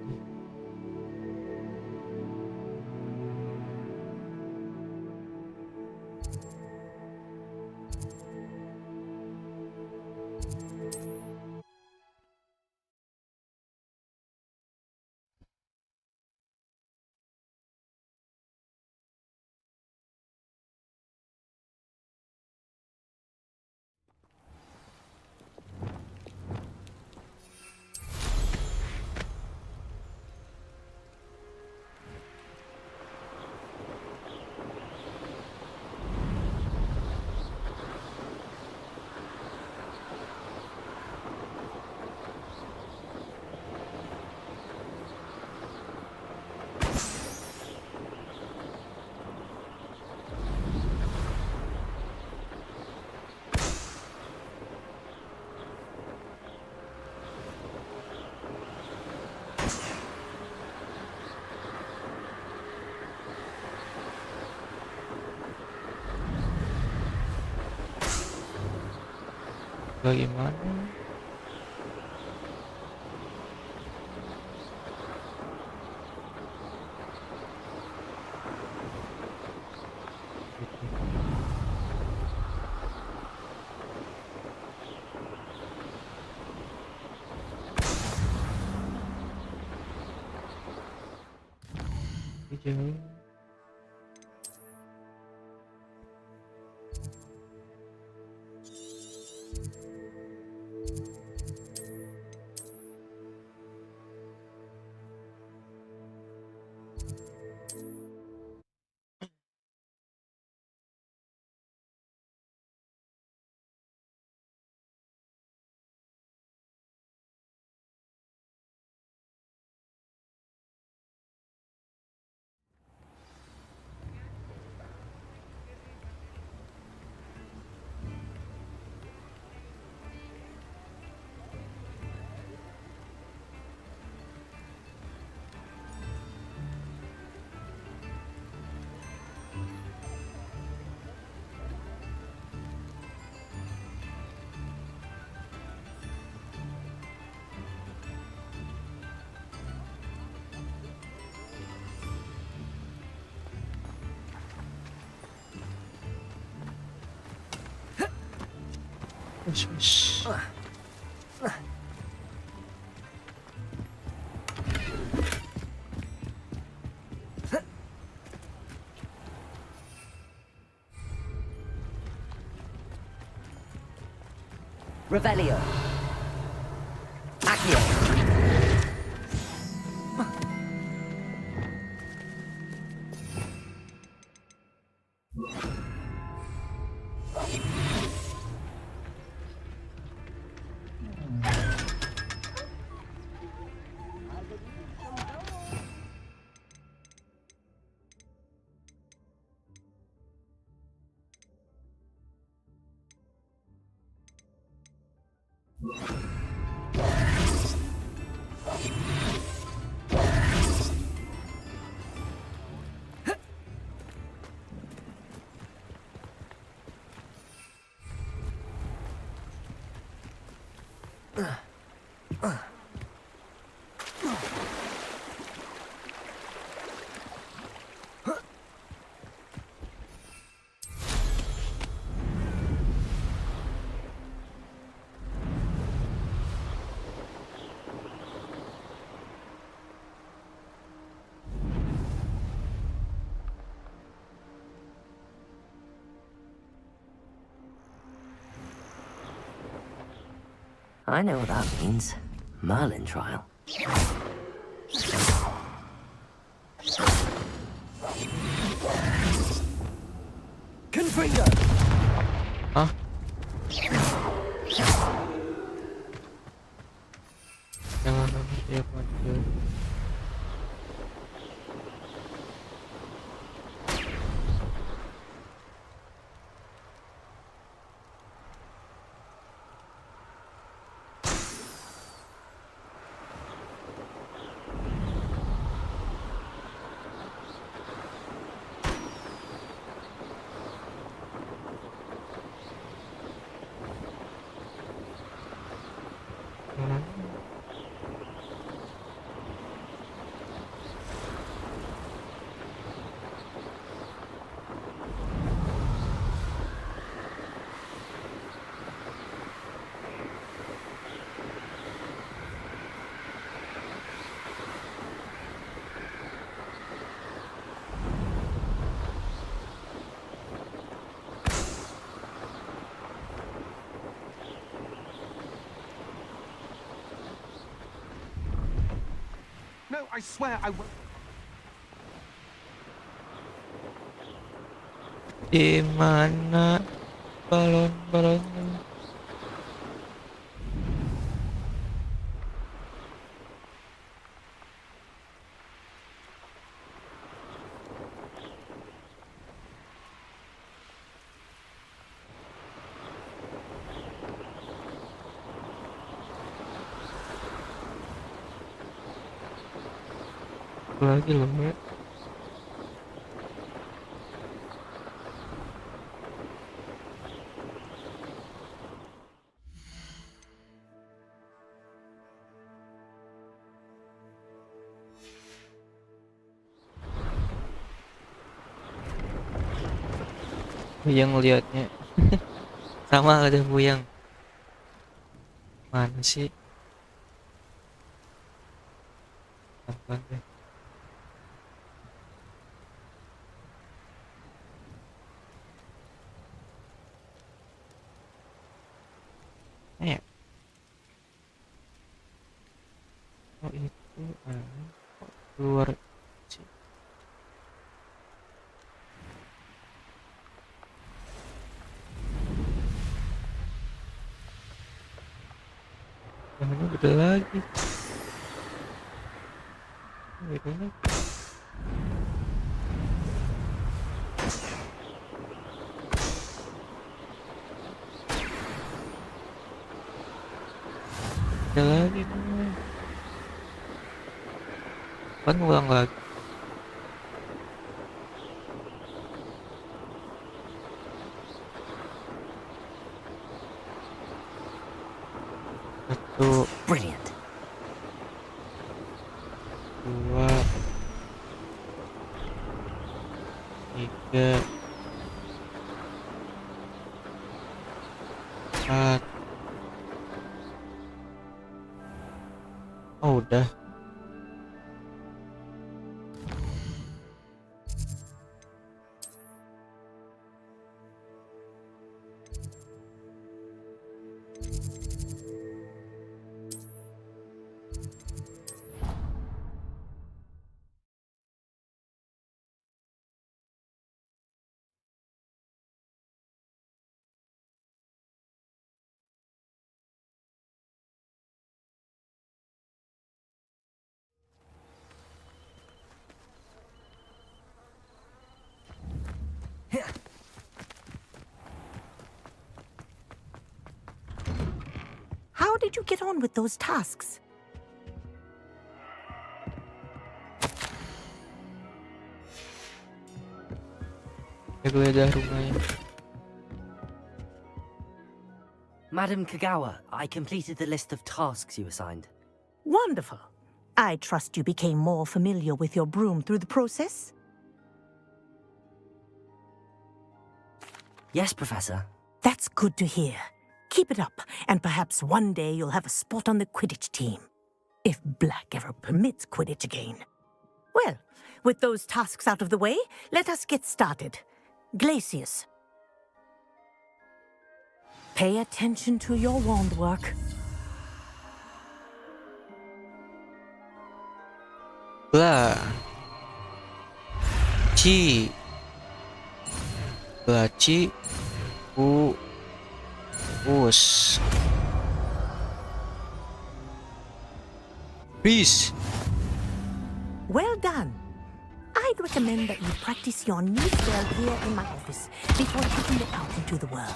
Bagaimana? Jauh. Wis. Revelio. Accio. I know what that means. Merlin trial. Confringo! Hah? Jangan nanti ya maju. No, I swear I won't. Di mana balon-balonnya? Lagi loh, Mbak. Buyang liatnya. Sama ada buyang. Mana sih? Pelan-pelan deh. Oh itu kok keluar sih. Yang ini gede lagi. Gede lagi. Gede lagi nih. Kan ulang lagi. Satu. Brilliant. Dua. Tiga. Empat. Oh udah. How did you get on with those tasks? Geledah rumahnya. Madam Kagawa, I completed the list of tasks you assigned. Wonderful. I trust you became more familiar with your broom through the process? Yes, Professor. That's good to hear. Keep it up, and perhaps one day you'll have a spot on the Quidditch team. If Black ever permits Quidditch again. Well, with those tasks out of the way, let us get started. Glacius. Pay attention to your wand work. Bla. Ci. Blaci. Us. Please. Well done. I'd recommend that you practice your new spell here in my office before taking it out into the world.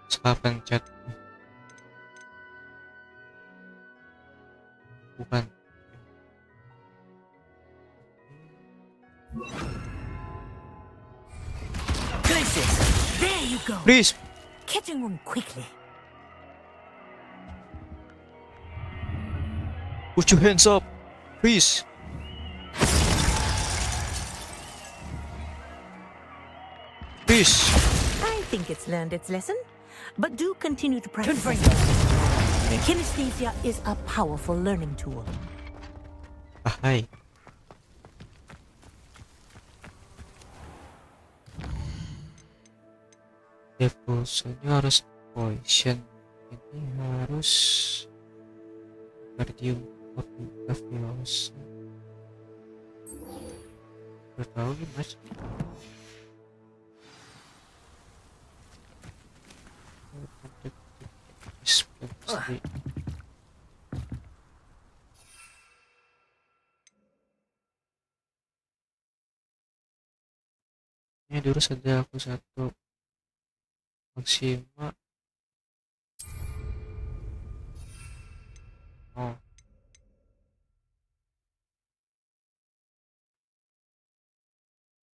Salah pencet. Bukan. There you go. Please. Catching on quickly. Put your hands up. Please. Please. I think it's learned its lesson, but do continue to practice. Kinesthesia is a powerful learning tool. Hai. Depulsonya harus poison. Ini harus Cardium Leviosa. Bertahu gimana sih? Ini dulu saja aku satu maksima. Oh.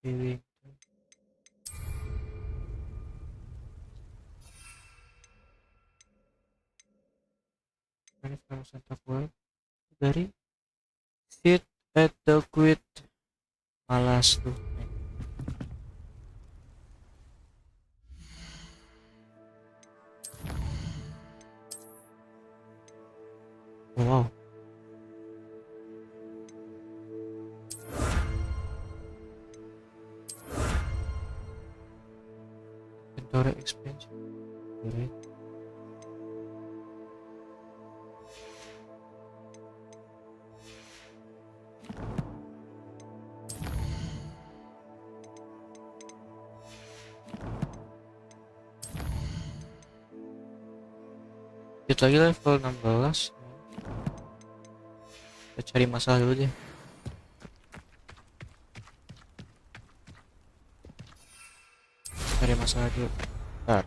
Pilih. Ini kalau Santa Claus dari sit at the quit. Malas tuh. Wow. Inventory expansion. Alright. Kita lagi level 16. Kita cari masalah dulu deh. Cari masalah dulu. Bentar.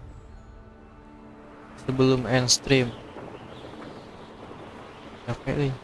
Sebelum end stream. Capek nih.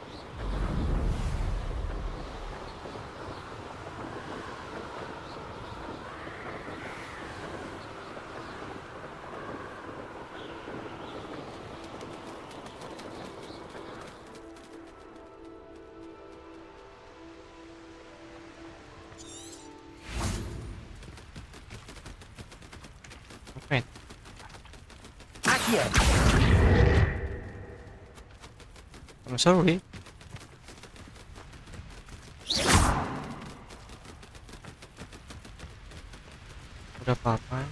I'm sorry. Udah apa-apa.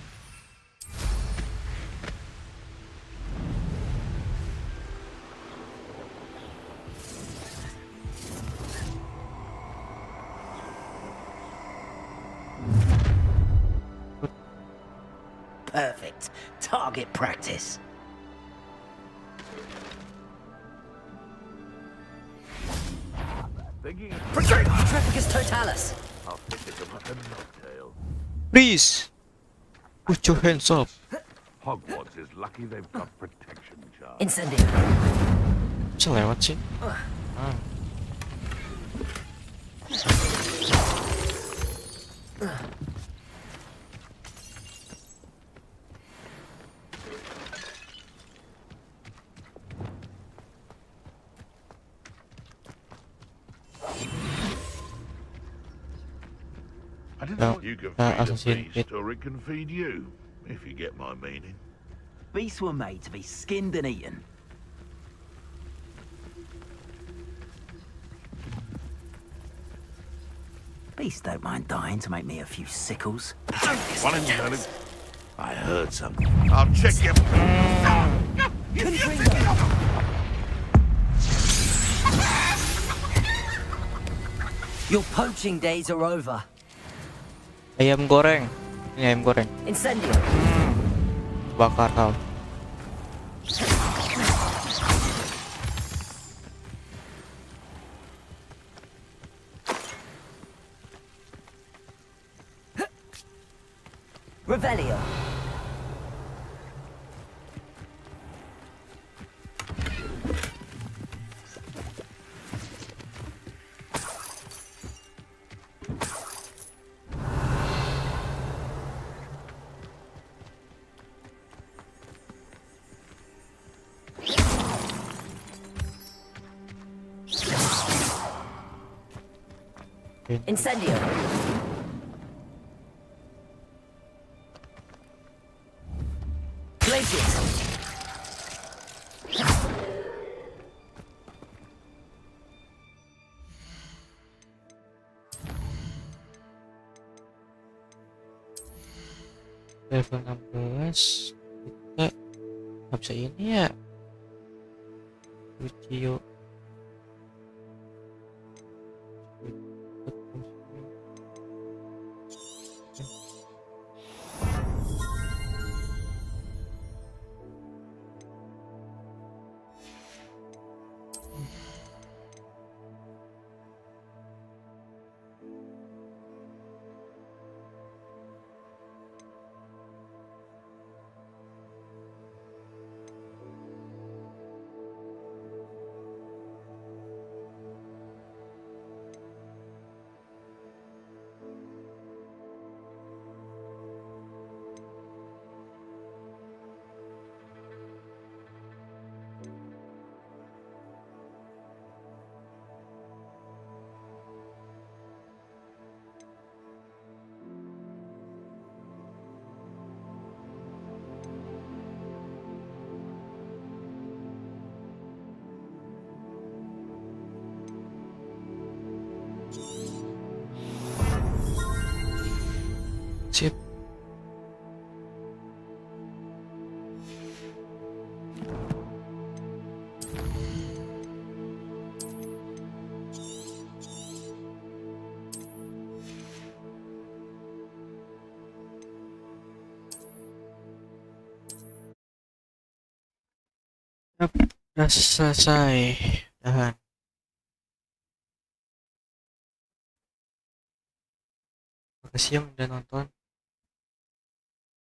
Perfect. Target practice. Trafficus totalis. I'll pick it up like a knocktail. Please put your hands up. Hogwarts is lucky they've got protection charge. Incendio. Bisa lewat sih. Ah. I don't know. You can feed a beast, or it can feed you, if you get my meaning. Beasts were made to be skinned and eaten. Beasts don't mind dying to make me a few sickles. One in turn. I heard something. I'll check you. Your poaching days are over. Ayam goreng. Ini ayam goreng. Incendio. Bakar kau. Revelio. Incendio. Glacius. level 16 kita nggak bisa ini ya, Lucio. Sip. Yap, udah selesai. Tahan. Makasih yang udah nonton.